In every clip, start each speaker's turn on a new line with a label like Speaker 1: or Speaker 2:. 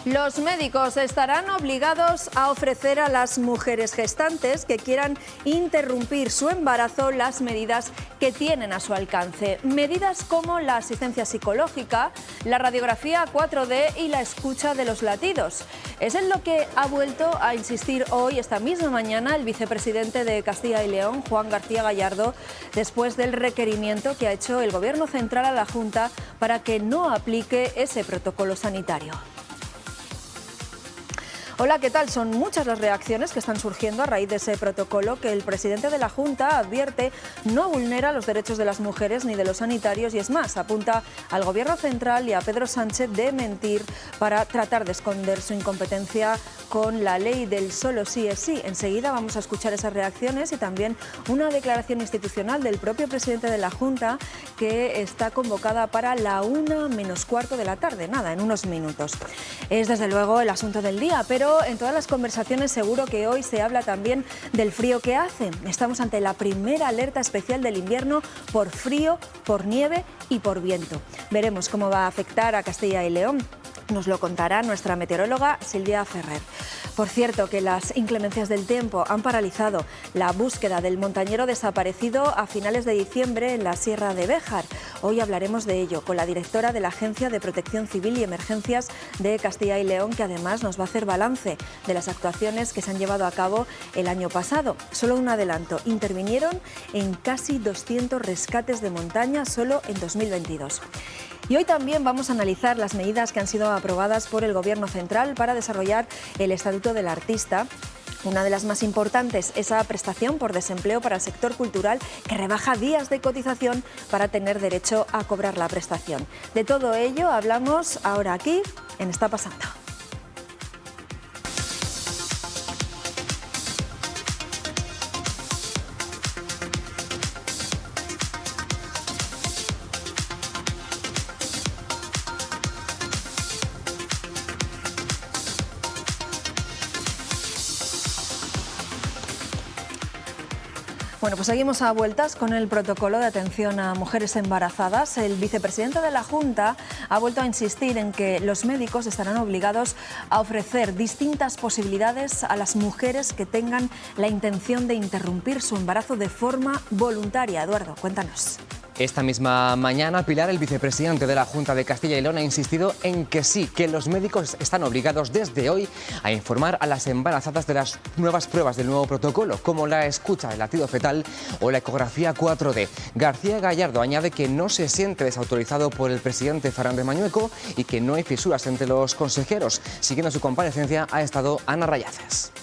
Speaker 1: Los médicos estarán obligados a ofrecer a las mujeres gestantes que quieran interrumpir su embarazo las medidas que tienen a su alcance. Medidas como la asistencia psicológica, la radiografía 4D y la escucha de los latidos. Es en lo que ha vuelto a insistir hoy, esta misma mañana, el vicepresidente de Castilla y León, Juan García Gallardo, después del requerimiento que ha hecho el Gobierno central a la Junta para que no aplique ese protocolo sanitario. Hola, ¿qué tal? Son muchas las reacciones que están surgiendo a raíz de ese protocolo que el presidente de la Junta advierte no vulnera los derechos de las mujeres ni de los sanitarios y es más, apunta al Gobierno central y a Pedro Sánchez de mentir para tratar de esconder su incompetencia con la ley del solo sí es sí. Enseguida vamos a escuchar esas reacciones y también una declaración institucional del propio presidente de la Junta que está convocada para la 1:15 de la tarde, nada, en unos minutos. Es desde luego el asunto del día, pero en todas las conversaciones seguro que hoy se habla también del frío que hace. Estamos ante la primera alerta especial del invierno por frío, por nieve y por viento. Veremos cómo va a afectar a Castilla y León. Nos lo contará nuestra meteoróloga Silvia Ferrer. Por cierto, que las inclemencias del tiempo han paralizado la búsqueda del montañero desaparecido a finales de diciembre en la Sierra de Béjar. Hoy hablaremos de ello con la directora de la Agencia de Protección Civil y Emergencias de Castilla y León, que además nos va a hacer balance de las actuaciones que se han llevado a cabo el año pasado. Solo un adelanto, intervinieron en casi 200 rescates de montaña solo en 2022. Y hoy también vamos a analizar las medidas que han sido aprobadas por el Gobierno central para desarrollar el Estatuto del Artista. Una de las más importantes, esa prestación por desempleo para el sector cultural que rebaja días de cotización para tener derecho a cobrar la prestación. De todo ello hablamos ahora aquí en Está Pasando. Bueno, pues seguimos a vueltas con el protocolo de atención a mujeres embarazadas. El vicepresidente de la Junta ha vuelto a insistir en que los médicos estarán obligados a ofrecer distintas posibilidades a las mujeres que tengan la intención de interrumpir su embarazo de forma voluntaria. Eduardo, cuéntanos.
Speaker 2: Esta misma mañana, Pilar, el vicepresidente de la Junta de Castilla y León, ha insistido en que sí, que los médicos están obligados desde hoy a informar a las embarazadas de las nuevas pruebas del nuevo protocolo, como la escucha del latido fetal o la ecografía 4D. García Gallardo añade que no se siente desautorizado por el presidente Fernández Mañueco y que no hay fisuras entre los consejeros. Siguiendo su comparecencia ha estado Ana Rayazas.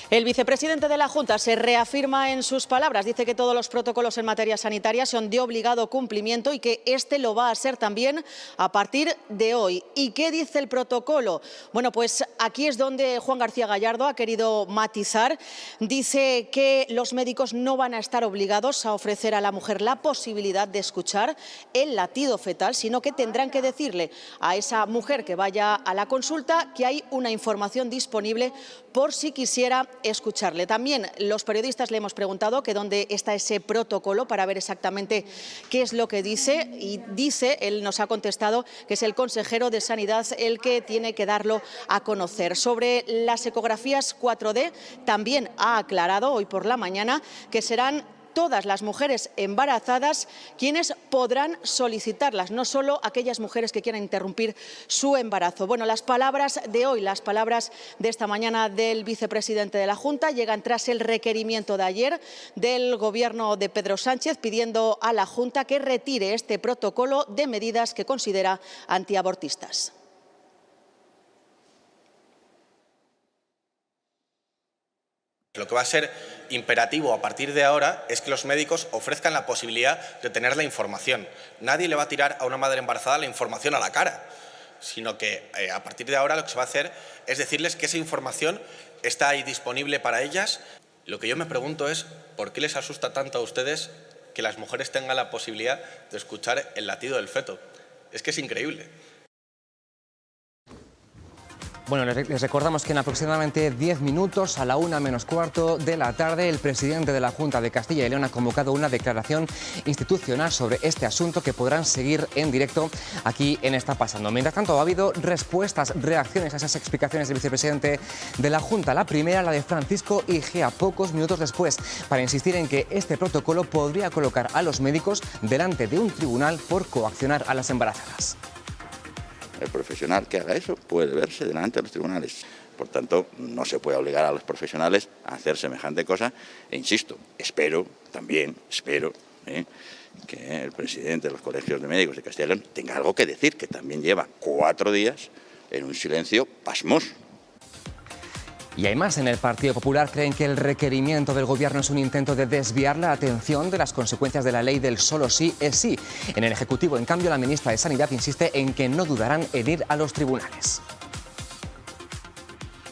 Speaker 3: El vicepresidente de la Junta se reafirma en sus palabras. Dice que todos los protocolos en materia sanitaria son de obligado cumplimiento y que este lo va a ser también a partir de hoy. ¿Y qué dice el protocolo? Bueno, pues aquí es donde Juan García Gallardo ha querido matizar. Dice que los médicos no van a estar obligados a ofrecer a la mujer la posibilidad de escuchar el latido fetal, sino que tendrán que decirle a esa mujer que vaya a la consulta que hay una información disponible por si quisiera escucharle. También los periodistas le hemos preguntado que dónde está ese protocolo para ver exactamente qué es lo que dice y él nos ha contestado que es el consejero de Sanidad el que tiene que darlo a conocer. Sobre las ecografías 4D también ha aclarado hoy por la mañana que serán todas las mujeres embarazadas quienes podrán solicitarlas, no solo aquellas mujeres que quieran interrumpir su embarazo. Bueno, las palabras de hoy, las palabras de esta mañana del vicepresidente de la Junta llegan tras el requerimiento de ayer del Gobierno de Pedro Sánchez pidiendo a la Junta que retire este protocolo de medidas que considera antiabortistas.
Speaker 4: Lo que va a ser imperativo a partir de ahora es que los médicos ofrezcan la posibilidad de tener la información. Nadie le va a tirar a una madre embarazada la información a la cara, sino que a partir de ahora lo que se va a hacer es decirles que esa información está ahí disponible para ellas. Lo que yo me pregunto es ¿por qué les asusta tanto a ustedes que las mujeres tengan la posibilidad de escuchar el latido del feto? Es que es increíble.
Speaker 2: Bueno, les recordamos que en aproximadamente 10 minutos, a la 1:15 de la tarde, el presidente de la Junta de Castilla y León ha convocado una declaración institucional sobre este asunto que podrán seguir en directo aquí en Está Pasando. Mientras tanto, ha habido reacciones a esas explicaciones del vicepresidente de la Junta. La primera, la de Francisco Igea, pocos minutos después, para insistir en que este protocolo podría colocar a los médicos delante de un tribunal por coaccionar a las embarazadas.
Speaker 5: El profesional que haga eso puede verse delante de los tribunales. Por tanto, no se puede obligar a los profesionales a hacer semejante cosa. E insisto, espero que el presidente de los colegios de médicos de Castilla y León tenga algo que decir, que también lleva 4 días en un silencio pasmoso.
Speaker 2: Y hay más. En el Partido Popular creen que el requerimiento del Gobierno es un intento de desviar la atención de las consecuencias de la ley del solo sí es sí. En el Ejecutivo, en cambio, la ministra de Sanidad insiste en que no dudarán en ir a los tribunales.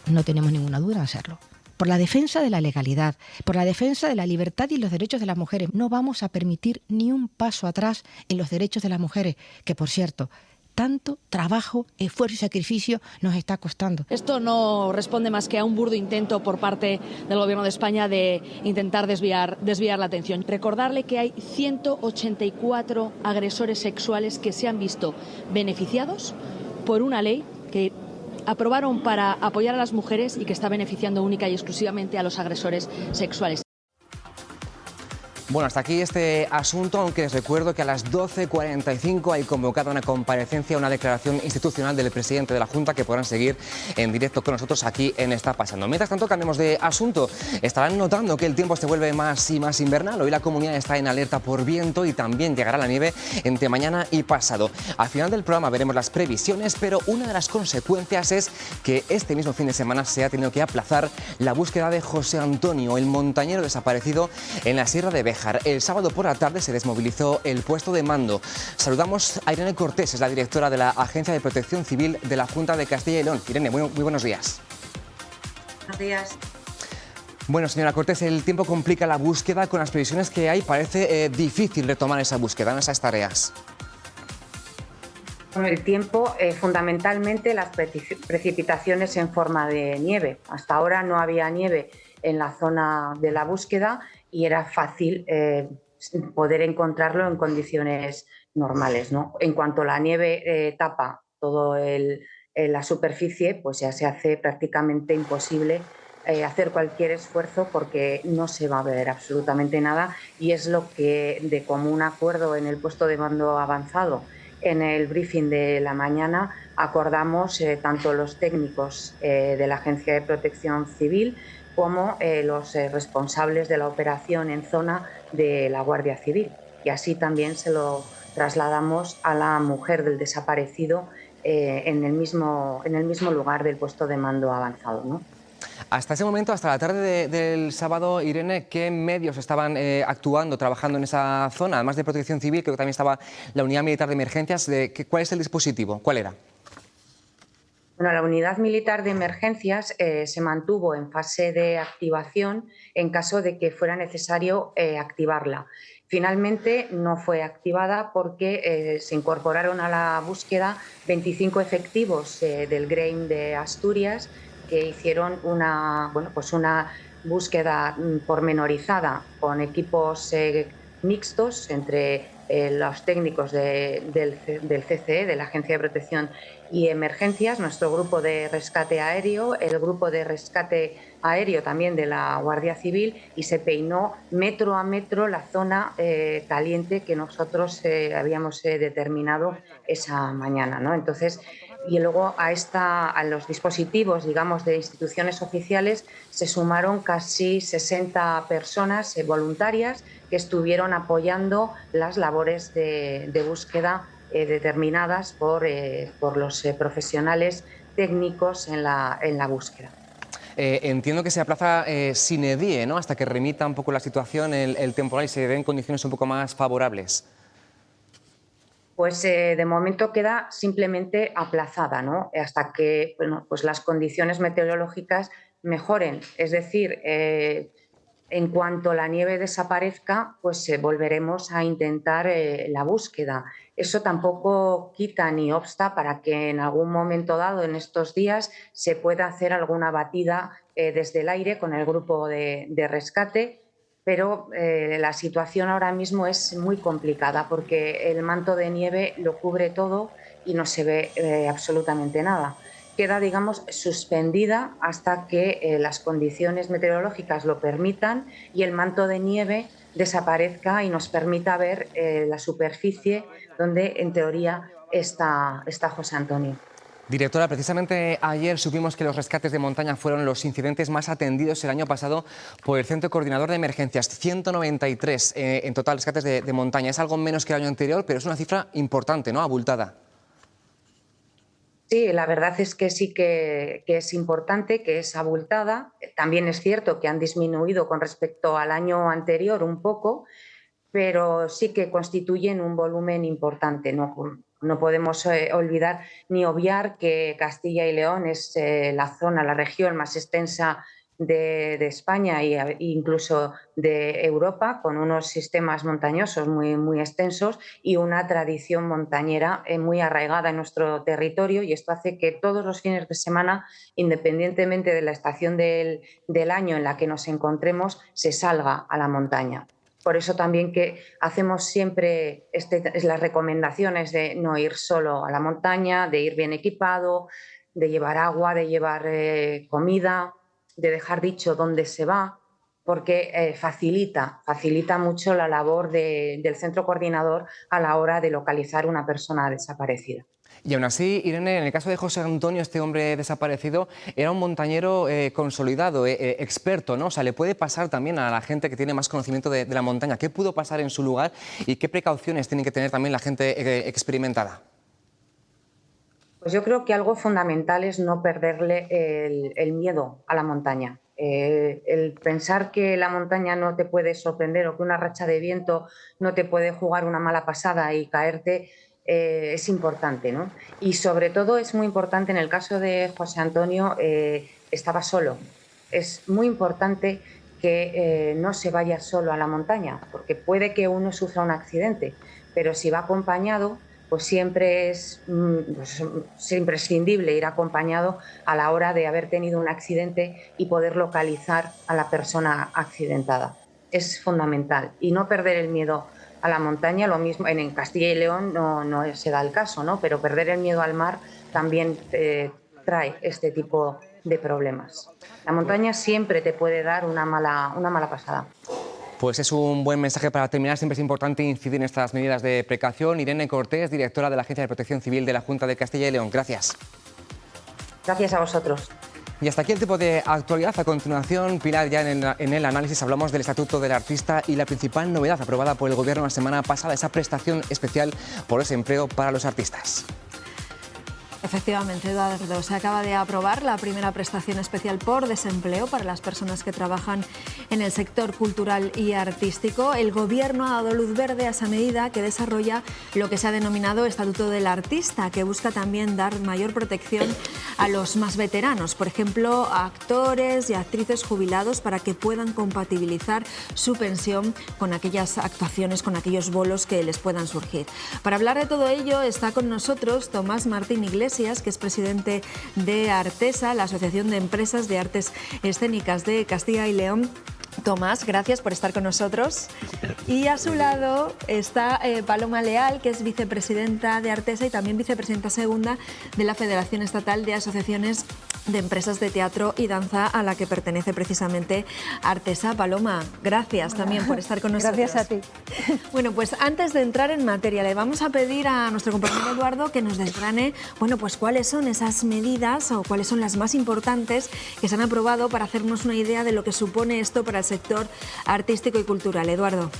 Speaker 6: No tenemos ninguna duda en hacerlo. Por la defensa de la legalidad, por la defensa de la libertad y los derechos de las mujeres. No vamos a permitir ni un paso atrás en los derechos de las mujeres, que, por cierto, tanto trabajo, esfuerzo y sacrificio nos está costando.
Speaker 7: Esto no responde más que a un burdo intento por parte del Gobierno de España de intentar desviar la atención. Recordarle que hay 184 agresores sexuales que se han visto beneficiados por una ley que aprobaron para apoyar a las mujeres y que está beneficiando única y exclusivamente a los agresores sexuales.
Speaker 2: Bueno, hasta aquí este asunto, aunque les recuerdo que a las 12:45 hay convocada una comparecencia, una declaración institucional del presidente de la Junta que podrán seguir en directo con nosotros aquí en Está Pasando. Mientras tanto, cambiemos de asunto. Estarán notando que el tiempo se vuelve más y más invernal. Hoy la comunidad está en alerta por viento y también llegará la nieve entre mañana y pasado. Al final del programa veremos las previsiones, pero una de las consecuencias es que este mismo fin de semana se ha tenido que aplazar la búsqueda de José Antonio, el montañero desaparecido en la Sierra de Béjar. El sábado por la tarde se desmovilizó el puesto de mando. Saludamos a Irene Cortés, es la directora de la Agencia de Protección Civil de la Junta de Castilla y León. Irene, muy buenos días.
Speaker 8: Buenos días.
Speaker 2: Bueno, señora Cortés, el tiempo complica la búsqueda. Con las previsiones que hay, parece difícil retomar esa búsqueda, esas tareas.
Speaker 8: Con el tiempo, fundamentalmente las precipitaciones en forma de nieve. Hasta ahora no había nieve en la zona de la búsqueda y era fácil poder encontrarlo en condiciones normales, ¿no? En cuanto la nieve tapa toda la superficie, pues ya se hace prácticamente imposible hacer cualquier esfuerzo porque no se va a ver absolutamente nada, y es lo que, de común acuerdo en el puesto de mando avanzado, en el briefing de la mañana acordamos tanto los técnicos de la Agencia de Protección Civil como los responsables de la operación en zona de la Guardia Civil. Y así también se lo trasladamos a la mujer del desaparecido en el mismo lugar del puesto de mando avanzado, ¿no?
Speaker 2: Hasta ese momento, hasta la tarde del sábado, Irene, ¿qué medios estaban actuando, trabajando en esa zona? Además de Protección Civil, creo que también estaba la Unidad Militar de Emergencias. ¿Cuál es el dispositivo? ¿Cuál era?
Speaker 8: Bueno, la Unidad Militar de Emergencias se mantuvo en fase de activación en caso de que fuera necesario activarla. Finalmente no fue activada porque se incorporaron a la búsqueda 25 efectivos del GREIM de Asturias que hicieron una búsqueda pormenorizada con equipos mixtos entre los técnicos del CCE, de la Agencia de Protección y Emergencias, nuestro grupo de rescate aéreo, el grupo de rescate aéreo también de la Guardia Civil, y se peinó metro a metro la zona caliente que nosotros habíamos determinado esa mañana, ¿no? Entonces, y luego a los dispositivos, digamos, de instituciones oficiales se sumaron casi 60 personas voluntarias que estuvieron apoyando las labores de búsqueda determinadas por los profesionales técnicos en la búsqueda.
Speaker 2: Entiendo que se aplaza sine die, ¿no?, hasta que remita un poco la situación, el temporal, y se den condiciones un poco más favorables.
Speaker 8: Pues de momento queda simplemente aplazada, ¿no?, hasta que pues las condiciones meteorológicas mejoren. Es decir, En cuanto la nieve desaparezca, pues volveremos a intentar la búsqueda. Eso tampoco quita ni obsta para que en algún momento dado en estos días se pueda hacer alguna batida desde el aire con el grupo de rescate, pero la situación ahora mismo es muy complicada porque el manto de nieve lo cubre todo y no se ve absolutamente nada. Queda, digamos, suspendida hasta que las condiciones meteorológicas lo permitan y el manto de nieve desaparezca y nos permita ver la superficie donde, en teoría, está José Antonio.
Speaker 2: Directora, precisamente ayer supimos que los rescates de montaña fueron los incidentes más atendidos el año pasado por el Centro Coordinador de Emergencias, 193 en total rescates de montaña. Es algo menos que el año anterior, pero es una cifra importante, ¿no?, abultada.
Speaker 8: Sí, la verdad es que sí que es importante, que es abultada. También es cierto que han disminuido con respecto al año anterior un poco, pero sí que constituyen un volumen importante. No podemos olvidar ni obviar que Castilla y León es la región más extensa de España e incluso de Europa, con unos sistemas montañosos muy extensos y una tradición montañera muy arraigada en nuestro territorio, y esto hace que todos los fines de semana, independientemente de la estación del año en la que nos encontremos, se salga a la montaña. Por eso también que hacemos siempre las recomendaciones de no ir solo a la montaña, de ir bien equipado, de llevar agua, de llevar comida, de dejar dicho dónde se va, porque facilita mucho la labor del centro coordinador a la hora de localizar una persona desaparecida.
Speaker 2: Y aún así, Irene, en el caso de José Antonio, este hombre desaparecido, era un montañero consolidado, experto, ¿no? O sea, le puede pasar también a la gente que tiene más conocimiento de la montaña. ¿Qué pudo pasar en su lugar y qué precauciones tiene que tener también la gente experimentada?
Speaker 8: Pues yo creo que algo fundamental es no perderle el miedo a la montaña. El pensar que la montaña no te puede sorprender o que una racha de viento no te puede jugar una mala pasada y caerte es importante, ¿no? Y sobre todo es muy importante en el caso de José Antonio, estaba solo. Es muy importante que no se vaya solo a la montaña, porque puede que uno sufra un accidente, pero si va acompañado, pues siempre es imprescindible ir acompañado a la hora de haber tenido un accidente y poder localizar a la persona accidentada. Es fundamental. Y no perder el miedo a la montaña, lo mismo en Castilla y León no se da el caso, ¿no? Pero perder el miedo al mar también trae este tipo de problemas. La montaña siempre te puede dar una mala pasada.
Speaker 2: Pues es un buen mensaje para terminar. Siempre es importante incidir en estas medidas de precaución. Irene Cortés, directora de la Agencia de Protección Civil de la Junta de Castilla y León. Gracias.
Speaker 8: Gracias a vosotros.
Speaker 2: Y hasta aquí el tipo de actualidad. A continuación, Pilar, ya en el análisis hablamos del Estatuto del Artista y la principal novedad aprobada por el Gobierno la semana pasada, esa prestación especial por desempleo para los artistas.
Speaker 1: Efectivamente, Eduardo, se acaba de aprobar la primera prestación especial por desempleo para las personas que trabajan en el sector cultural y artístico. El Gobierno ha dado luz verde a esa medida que desarrolla lo que se ha denominado Estatuto del Artista, que busca también dar mayor protección a los más veteranos, por ejemplo, a actores y actrices jubilados, para que puedan compatibilizar su pensión con aquellas actuaciones, con aquellos bolos que les puedan surgir. Para hablar de todo ello está con nosotros Tomás Martín Iglesias, que es presidente de Artesa, la Asociación de Empresas de Artes Escénicas de Castilla y León. Tomás, gracias por estar con nosotros. Y a su lado está Paloma Leal, que es vicepresidenta de Artesa y también vicepresidenta segunda de la Federación Estatal de Asociaciones de Empresas de Teatro y Danza, a la que pertenece precisamente Artesa. Paloma, gracias también por estar con nosotros.
Speaker 9: Gracias a ti.
Speaker 1: Bueno, pues antes de entrar en materia, le vamos a pedir a nuestro compañero Eduardo que nos desgrane, bueno, pues cuáles son esas medidas o cuáles son las más importantes que se han aprobado para hacernos una idea de lo que supone esto para el sector artístico y cultural. Eduardo.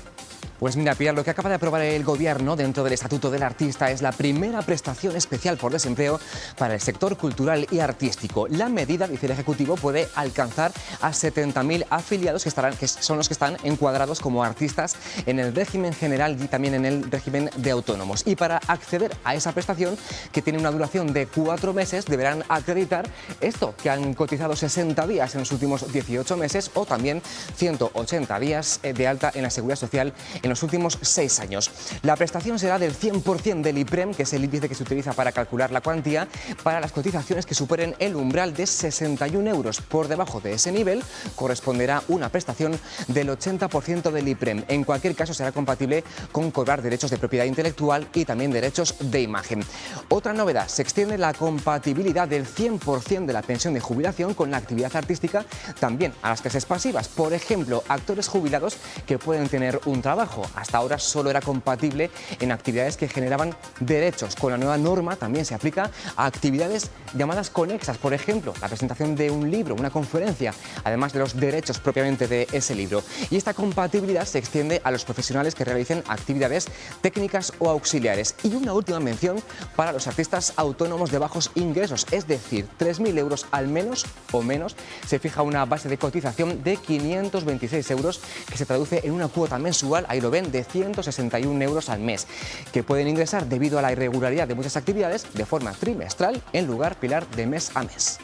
Speaker 2: Pues mira, Pilar, lo que acaba de aprobar el Gobierno dentro del Estatuto del Artista es la primera prestación especial por desempleo para el sector cultural y artístico. La medida, dice el Ejecutivo, puede alcanzar a 70.000 afiliados que son los que están encuadrados como artistas en el régimen general y también en el régimen de autónomos. Y para acceder a esa prestación, que tiene una duración de 4 meses, deberán acreditar esto, que han cotizado 60 días en los últimos 18 meses o también 180 días de alta en la Seguridad Social en los últimos 6 años. La prestación será del 100% del IPREM, que es el índice que se utiliza para calcular la cuantía, para las cotizaciones que superen el umbral de 61 euros. Por debajo de ese nivel corresponderá una prestación del 80% del IPREM. En cualquier caso será compatible con cobrar derechos de propiedad intelectual y también derechos de imagen. Otra novedad, se extiende la compatibilidad del 100% de la pensión de jubilación con la actividad artística también a las clases pasivas. Por ejemplo, actores jubilados que pueden tener un trabajo. Hasta ahora solo era compatible en actividades que generaban derechos. Con la nueva norma también se aplica a actividades llamadas conexas, por ejemplo, la presentación de un libro, una conferencia, además de los derechos propiamente de ese libro. Y esta compatibilidad se extiende a los profesionales que realicen actividades técnicas o auxiliares. Y una última mención para los artistas autónomos de bajos ingresos, es decir, 3.000 euros al menos o menos. Se fija una base de cotización de 526 euros que se traduce en una cuota mensual, ahí lo ven, de 161 euros al mes, que pueden ingresar debido a la irregularidad de muchas actividades de forma trimestral en lugar, Pilar, de mes a mes.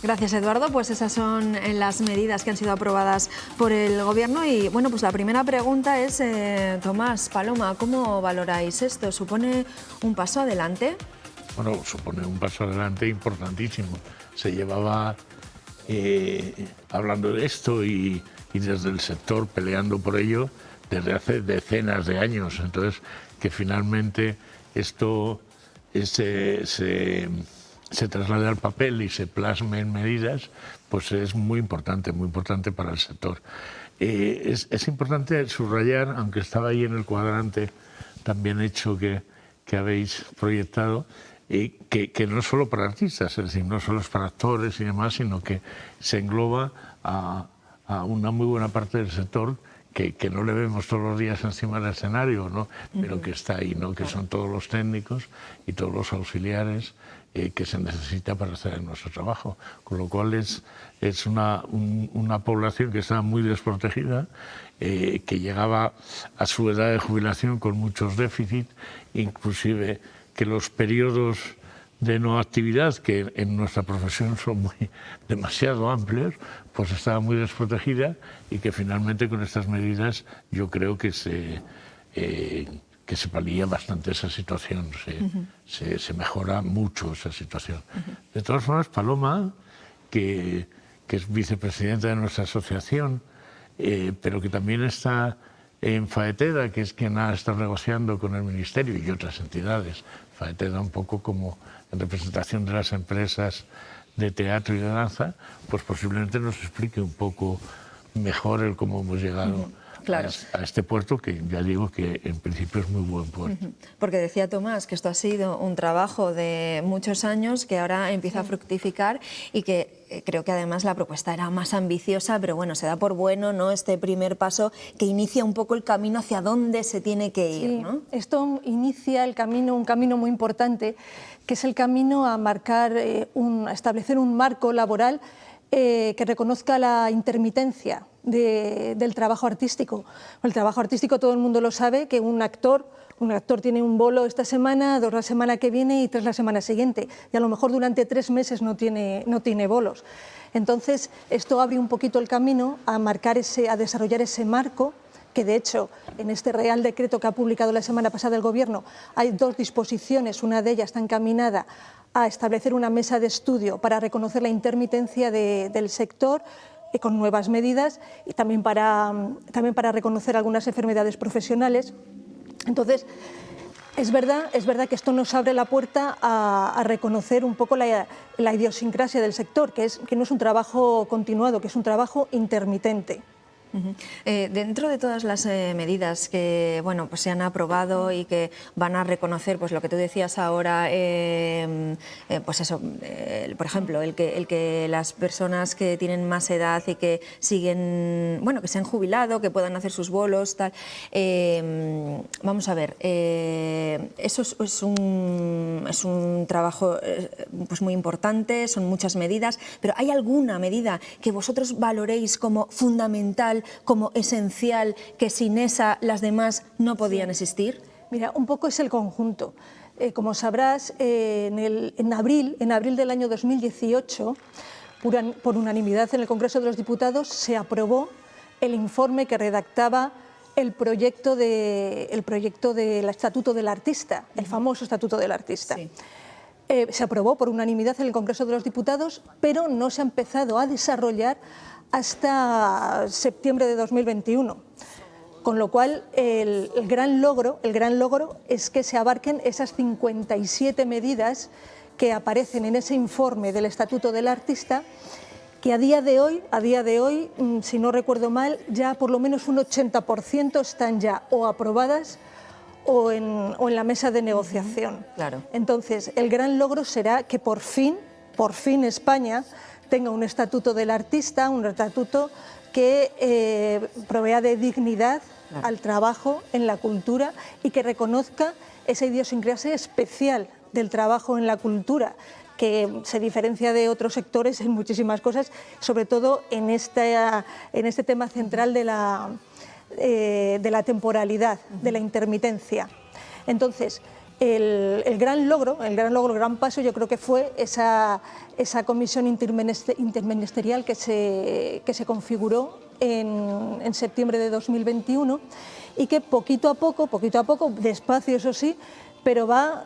Speaker 1: Gracias, Eduardo. Pues esas son las medidas que han sido aprobadas por el Gobierno. Y bueno, pues la primera pregunta es, Tomás, Paloma, ¿cómo valoráis esto? ¿Supone un paso adelante?
Speaker 9: Bueno, supone un paso adelante importantísimo. Se llevaba hablando de esto y desde el sector peleando por ello desde hace decenas de años. Entonces, que finalmente esto se traslade al papel y se plasme en medidas, pues es muy importante para el sector. Es importante subrayar, aunque estaba ahí en el cuadrante también hecho que habéis proyectado, que no es solo para artistas, es decir, no solo es para actores y demás, sino que se engloba a una muy buena parte del sector que no le vemos todos los días encima del escenario, ¿no? Pero que está ahí, ¿no? Que son todos los técnicos y todos los auxiliares que se necesita para hacer nuestro trabajo. Con lo cual es una población que está muy desprotegida, que llegaba a su edad de jubilación con muchos déficits, inclusive que los periodos de no actividad, que en nuestra profesión son demasiado amplios, pues estaba muy desprotegida y que finalmente con estas medidas yo creo que se palía bastante esa situación, se mejora mucho esa situación. De todas formas, Paloma, que es vicepresidenta de nuestra asociación, pero que también está en Faeteda, que es quien ha estado negociando con el Ministerio y otras entidades, Faeteda un poco como en representación de las empresas de teatro y de danza, pues posiblemente nos explique un poco mejor el cómo hemos llegado a este puerto, que ya digo que en principio es muy buen puerto.
Speaker 1: Porque decía Tomás que esto ha sido un trabajo de muchos años que ahora empieza a fructificar y que creo que además la propuesta era más ambiciosa, pero bueno, se da por bueno, ¿no?, este primer paso que inicia un poco el camino hacia dónde se tiene que ir, ¿no?
Speaker 10: Esto inicia el camino, un camino muy importante, que es el camino a marcar, a establecer un marco laboral que reconozca la intermitencia del trabajo artístico. El trabajo artístico, todo el mundo lo sabe, que un actor tiene un bolo esta semana, 2 la semana que viene y 3 la semana siguiente, y a lo mejor durante 3 meses no tiene bolos. Entonces, esto abre un poquito el camino a desarrollar ese marco, que de hecho en este Real Decreto que ha publicado la semana pasada el Gobierno hay 2 disposiciones, una de ellas está encaminada a establecer una mesa de estudio para reconocer la intermitencia del sector con nuevas medidas y también para reconocer algunas enfermedades profesionales. Entonces, es verdad que esto nos abre la puerta a reconocer un poco la idiosincrasia del sector, que no es un trabajo continuado, que es un trabajo intermitente.
Speaker 1: Dentro de todas las medidas que pues se han aprobado y que van a reconocer pues lo que tú decías ahora, pues eso, por ejemplo, el que las personas que tienen más edad y que siguen, que se han jubilado, que puedan hacer sus bolos, tal, vamos a ver, eso es un trabajo pues muy importante, son muchas medidas, pero ¿hay alguna medida que vosotros valoréis como fundamental, como esencial, que sin esa las demás no podían existir?
Speaker 10: Mira, un poco es el conjunto. Como sabrás, en abril del año 2018, por unanimidad en el Congreso de los Diputados, se aprobó el informe que redactaba el proyecto del Estatuto del Artista, el famoso Estatuto del Artista. Sí. Se aprobó por unanimidad en el Congreso de los Diputados, pero no se ha empezado a desarrollar hasta septiembre de 2021. Con lo cual, el gran logro es que se abarquen esas 57 medidas que aparecen en ese informe del Estatuto del Artista, que a día de hoy, si no recuerdo mal, ya por lo menos un 80% están ya o aprobadas o en la mesa de negociación.
Speaker 1: Claro.
Speaker 10: Entonces, el gran logro será que por fin España tenga un Estatuto del Artista, un estatuto que provea de dignidad al trabajo en la cultura y que reconozca esa idiosincrasia especial del trabajo en la cultura, que se diferencia de otros sectores en muchísimas cosas, sobre todo en este tema central de la temporalidad, de la intermitencia. Entonces, el gran paso yo creo que fue esa comisión interministerial que se configuró en septiembre de 2021 y que poquito a poco, despacio eso sí, pero va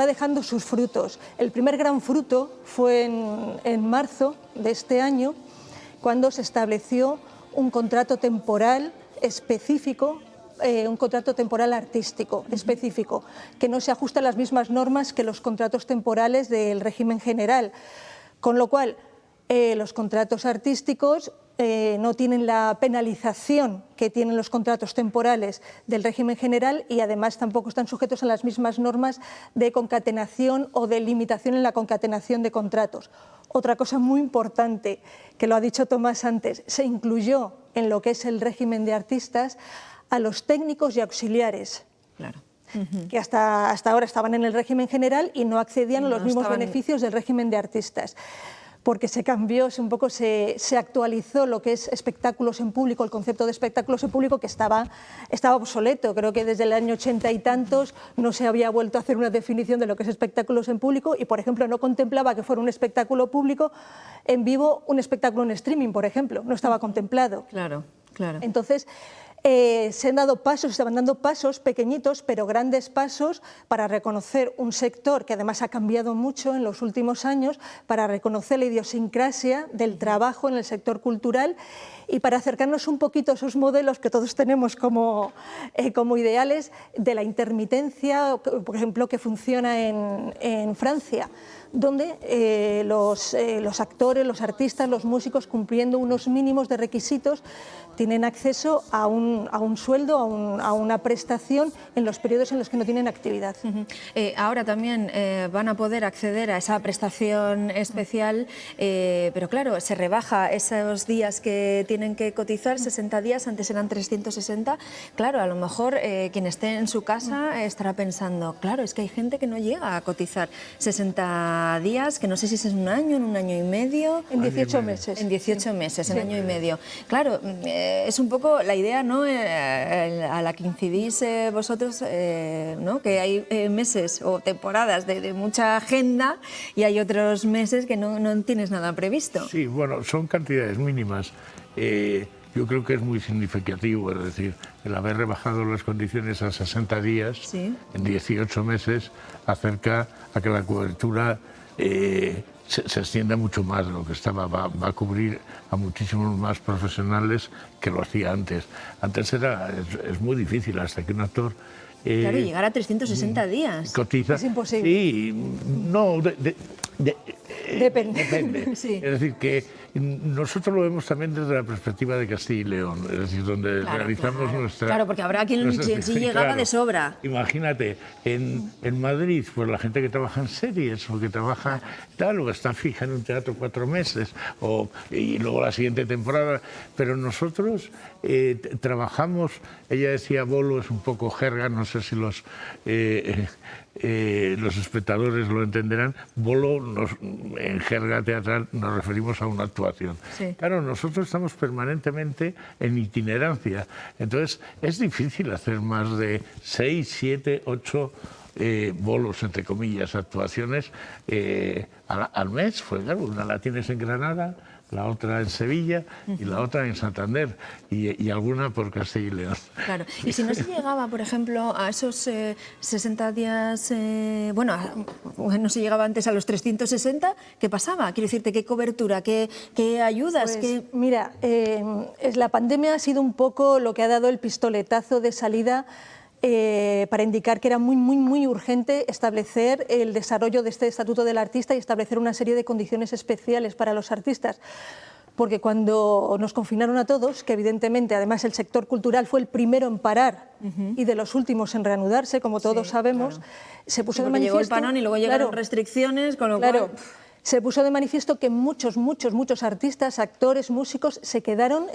Speaker 10: dejando sus frutos. El primer gran fruto fue en marzo de este año, cuando se estableció un contrato temporal específico, un contrato temporal artístico específico, que no se ajusta a las mismas normas que los contratos temporales del régimen general, con lo cual los contratos artísticos no tienen la penalización que tienen los contratos temporales del régimen general y además tampoco están sujetos a las mismas normas de concatenación o de limitación en la concatenación de contratos. Otra cosa muy importante, que lo ha dicho Tomás antes, se incluyó en lo que es el régimen de artistas a los técnicos y auxiliares. Claro. Que hasta ahora estaban en el régimen general y no accedían a los mismos beneficios del régimen de artistas, porque se cambió, un poco se actualizó lo que es espectáculos en público, el concepto de espectáculos en público, que estaba obsoleto. Creo que desde el año 80 y tantos no se había vuelto a hacer una definición de lo que es espectáculos en público y, por ejemplo, no contemplaba que fuera un espectáculo público en vivo, un espectáculo en streaming, por ejemplo, no estaba contemplado.
Speaker 1: Claro, claro.
Speaker 10: Entonces, se estaban dando pasos pequeñitos, pero grandes pasos para reconocer un sector que además ha cambiado mucho en los últimos años, para reconocer la idiosincrasia del trabajo en el sector cultural y para acercarnos un poquito a esos modelos que todos tenemos como ideales de la intermitencia, por ejemplo, que funciona en Francia, donde los actores, los artistas, los músicos, cumpliendo unos mínimos de requisitos, tienen acceso a un sueldo, a una prestación en los periodos en los que no tienen actividad.
Speaker 1: Ahora también van a poder acceder a esa prestación especial, pero claro, se rebaja esos días que tienen que cotizar, 60 días, antes eran 360. Claro, a lo mejor quien esté en su casa estará pensando, claro, es que hay gente que no llega a cotizar 60 días, que no sé si es en un año y medio.
Speaker 10: En 18 meses.
Speaker 1: En 18 meses, en año y medio. Claro, es un poco la idea, ¿no?, a la que incidís vosotros, ¿no?, que hay meses o temporadas de mucha agenda y hay otros meses que no tienes nada previsto.
Speaker 9: Sí, bueno, son cantidades mínimas. Yo creo que es muy significativo, es decir, el haber rebajado las condiciones a 60 días, ¿sí?, en 18 meses, acerca a que la cobertura se extienda mucho más de lo que estaba, va a cubrir a muchísimos más profesionales que lo hacía antes. Antes es muy difícil hasta que un actor...
Speaker 1: claro, llegar a 360 días.
Speaker 9: Cotiza.
Speaker 10: Es imposible.
Speaker 9: Sí, no,
Speaker 10: Depende.
Speaker 9: Sí. Es decir, que nosotros lo vemos también desde la perspectiva de Castilla y León, es decir, donde realizamos nuestra...
Speaker 1: Claro, porque habrá quien sí llegaba de sobra.
Speaker 9: Imagínate, en Madrid, pues la gente que trabaja en series o que trabaja tal, o está fija en un teatro 4 meses, y luego la siguiente temporada, pero nosotros trabajamos, ella decía bolo, es un poco jerga, no sé si los espectadores lo entenderán. Bolo, en jerga teatral, nos referimos a una actuación. Sí. Claro, nosotros estamos permanentemente en itinerancia, entonces es difícil hacer más de 6, 7, 8 bolos, entre comillas, actuaciones al mes. Pues claro, una la tienes en Granada, la otra en Sevilla y la otra en Santander y alguna por Castilla y León.
Speaker 1: Claro, y si no se llegaba, por ejemplo, a esos 60 días, no se llegaba antes a los 360, ¿qué pasaba? Quiero decirte, ¿qué cobertura, qué ayudas?
Speaker 10: Pues, mira, la pandemia ha sido un poco lo que ha dado el pistoletazo de salida para indicar que era muy urgente establecer el desarrollo de este Estatuto del Artista y establecer una serie de condiciones especiales para los artistas. Porque cuando nos confinaron a todos, que evidentemente además el sector cultural fue el primero en parar y de los últimos en reanudarse, como todos sabemos, se puso de manifiesto...
Speaker 1: Llegó el parón y luego llegaron restricciones, con lo cual...
Speaker 10: Se puso de manifiesto que muchos artistas, actores, músicos se quedaron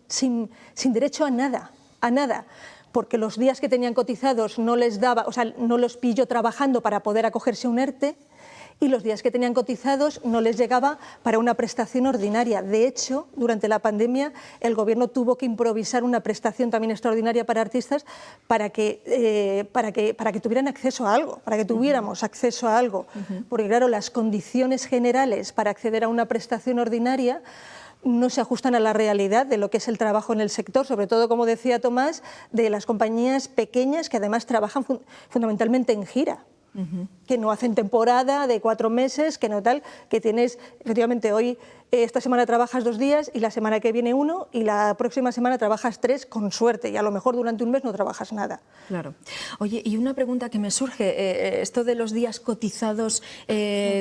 Speaker 10: sin derecho a nada, porque los días que tenían cotizados no les daba, o sea, no los pilló trabajando para poder acogerse a un ERTE, y los días que tenían cotizados no les llegaba para una prestación ordinaria. De hecho, durante la pandemia, el Gobierno tuvo que improvisar una prestación también extraordinaria para artistas para que tuvieran acceso a algo, para que tuviéramos acceso a algo. Porque claro, las condiciones generales para acceder a una prestación ordinaria no se ajustan a la realidad de lo que es el trabajo en el sector, sobre todo, como decía Tomás, de las compañías pequeñas que además trabajan fundamentalmente en gira. Que no hacen temporada de 4 meses, que no tal, que tienes, efectivamente, hoy, esta semana trabajas 2 días y la semana que viene 1 y la próxima semana trabajas 3 con suerte y a lo mejor durante un mes no trabajas nada.
Speaker 1: Claro. Oye, y una pregunta que me surge, esto de los días cotizados,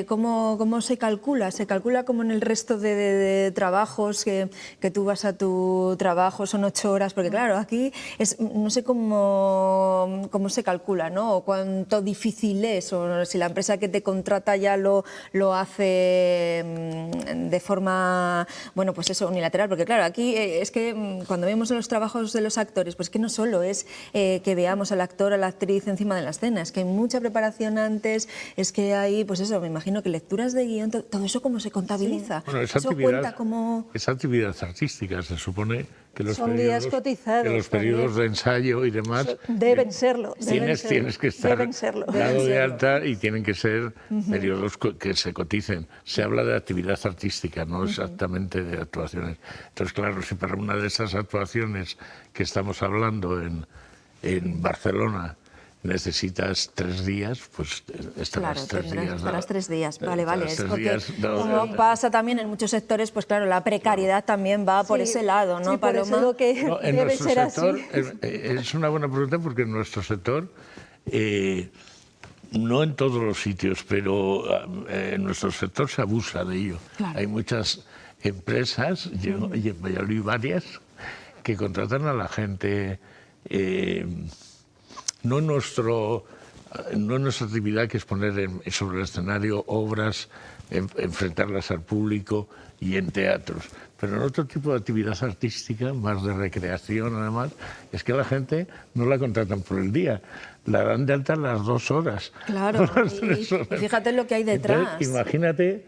Speaker 1: ¿cómo se calcula? ¿Se calcula como en el resto de trabajos que tú vas a tu trabajo, son 8 horas? Porque claro, aquí no sé cómo se calcula, ¿no? O cuánto difícil es, o si la empresa que te contrata ya lo hace de forma, bueno, pues eso, unilateral, porque claro, aquí es que cuando vemos los trabajos de los actores, pues que no solo es que veamos al actor o a la actriz encima de la escena, es que hay mucha preparación antes, es que hay, pues eso, me imagino que lecturas de guión, todo eso cómo se contabiliza.
Speaker 9: Sí. Bueno, esa actividad artística se supone que los periodos de ensayo y demás
Speaker 10: deben serlo.
Speaker 9: Tienes que estar dado de alta y tienen que ser periodos que se coticen. Se habla de actividad artística, no exactamente de actuaciones. Entonces, claro, si para una de esas actuaciones que estamos hablando en Barcelona necesitas 3 días, pues estarás 3 días.
Speaker 1: Estarás 3 días, vale. Es porque como pasa también en muchos sectores, pues claro, la precariedad también va por ese lado, ¿no, Paloma?
Speaker 10: Eso que
Speaker 9: en
Speaker 10: debe
Speaker 9: nuestro
Speaker 10: ser
Speaker 9: sector,
Speaker 10: así.
Speaker 9: Es una buena pregunta porque en nuestro sector, no en todos los sitios, pero en nuestro sector se abusa de ello. Claro. Hay muchas empresas, y en Valladolid varias, que contratan a la gente... No nuestra actividad, que es poner sobre el escenario obras, enfrentarlas al público y en teatros, pero en otro tipo de actividad artística, más de recreación además, es que la gente no la contratan por el día, la dan de alta las 2 horas.
Speaker 1: Claro, y fíjate lo que hay detrás.
Speaker 9: Entonces, imagínate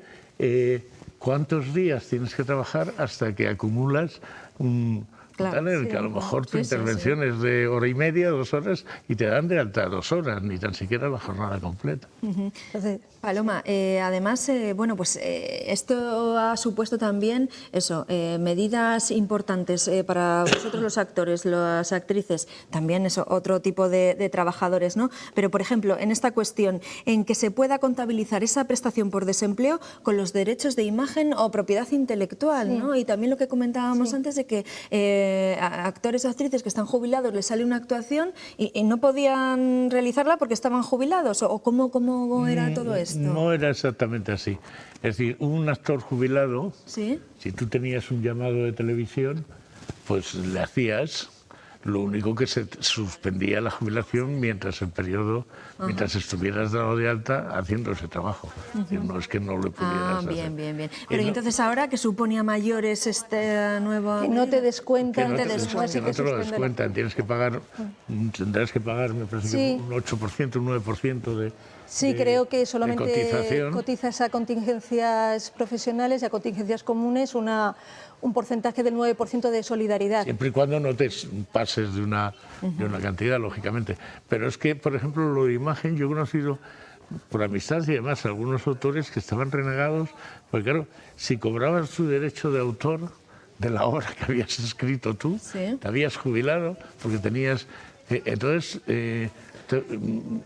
Speaker 9: cuántos días tienes que trabajar hasta que acumulas un... Claro, en el que a lo mejor tu intervención es de 1 hora y media, 2 horas, y te dan de alta 2 horas, ni tan siquiera la jornada completa.
Speaker 1: Entonces, Paloma, además, bueno, pues esto ha supuesto también eso, medidas importantes para vosotros los actores, las actrices, también eso, otro tipo de trabajadores, ¿no? Pero, por ejemplo, en esta cuestión, en que se pueda contabilizar esa prestación por desempleo con los derechos de imagen o propiedad intelectual, ¿no? Y también lo que comentábamos antes de que actores o actrices que están jubilados les sale una actuación y no podían realizarla porque estaban jubilados, ¿o cómo era todo esto?
Speaker 9: No era exactamente así. Es decir, un actor jubilado,
Speaker 1: ¿Sí?
Speaker 9: si tú tenías un llamado de televisión, pues le hacías. Lo único que se suspendía la jubilación mientras mientras estuvieras dado de alta haciendo ese trabajo. No es que no lo pudieras hacer.
Speaker 1: Bien. Pero ¿y entonces ahora que supone a mayores esta nueva...
Speaker 10: Que no te descuentan,
Speaker 9: Que no te lo descuentan, tendrás que pagar, me parece que un 8%, un 9% de...
Speaker 10: Sí, creo que solamente
Speaker 9: cotización.
Speaker 10: cotizas a contingencias profesionales y a contingencias comunes un porcentaje del 9% de solidaridad.
Speaker 9: Siempre y cuando no te pases de una cantidad, lógicamente. Pero es que, por ejemplo, lo de imagen, yo he conocido por amistad y demás algunos autores que estaban renegados, porque claro, si cobrabas tu derecho de autor de la obra que habías escrito tú,
Speaker 1: ¿Sí?
Speaker 9: te habías jubilado, porque tenías... entonces...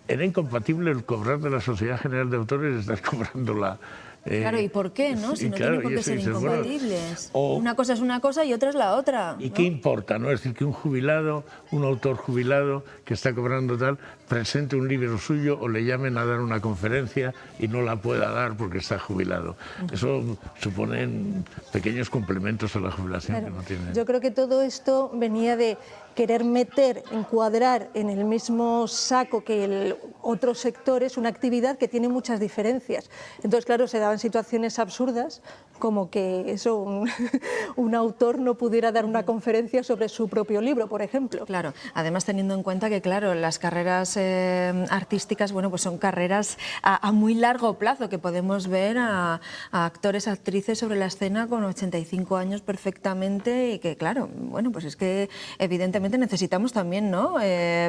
Speaker 9: era incompatible el cobrar de la Sociedad General de Autores y estar cobrándola.
Speaker 1: Claro, ¿y por qué, no? Si no tiene por qué ser incompatibles. Una cosa es una cosa y otra es la otra.
Speaker 9: ¿Y
Speaker 1: ¿no?
Speaker 9: qué importa, no? Es decir, que un jubilado, un autor jubilado que está cobrando tal, presente un libro suyo o le llamen a dar una conferencia y no la pueda dar porque está jubilado. Eso supone pequeños complementos a la jubilación que no tienen.
Speaker 10: Yo creo que todo esto venía de querer encuadrar en el mismo saco que otros sectores una actividad que tiene muchas diferencias. Entonces, claro, se daban situaciones absurdas, como que un autor no pudiera dar una conferencia sobre su propio libro, por ejemplo.
Speaker 1: Claro, además teniendo en cuenta que, claro, las carreras artísticas, bueno, pues son carreras a muy largo plazo, que podemos ver a actores, actrices sobre la escena con 85 años perfectamente y que, claro, bueno, pues es que evidentemente necesitamos también, ¿no?,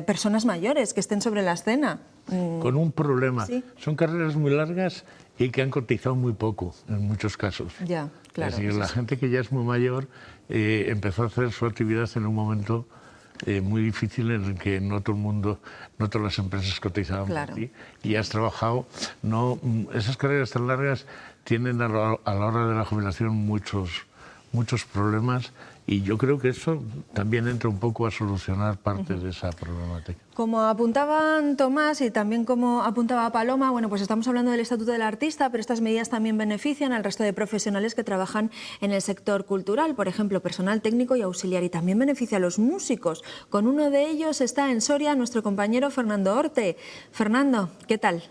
Speaker 1: personas mayores que estén sobre la escena.
Speaker 9: Con un problema.
Speaker 1: Sí.
Speaker 9: Son carreras muy largas y que han cotizado muy poco en muchos casos.
Speaker 1: Ya, claro.
Speaker 9: Es decir, la gente que ya es muy mayor empezó a hacer su actividad en un momento muy difícil en el que no todo el mundo, no todas las empresas cotizaban por ti y has trabajado. Esas carreras tan largas tienen a la hora de la jubilación muchos problemas y yo creo que eso también entra un poco a solucionar parte de esa problemática.
Speaker 1: Como apuntaban Tomás y también como apuntaba Paloma, bueno, pues estamos hablando del Estatuto del Artista, pero estas medidas también benefician al resto de profesionales que trabajan en el sector cultural, por ejemplo, personal técnico y auxiliar, y también beneficia a los músicos. Con uno de ellos está en Soria nuestro compañero Fernando Orte. Fernando, ¿qué tal?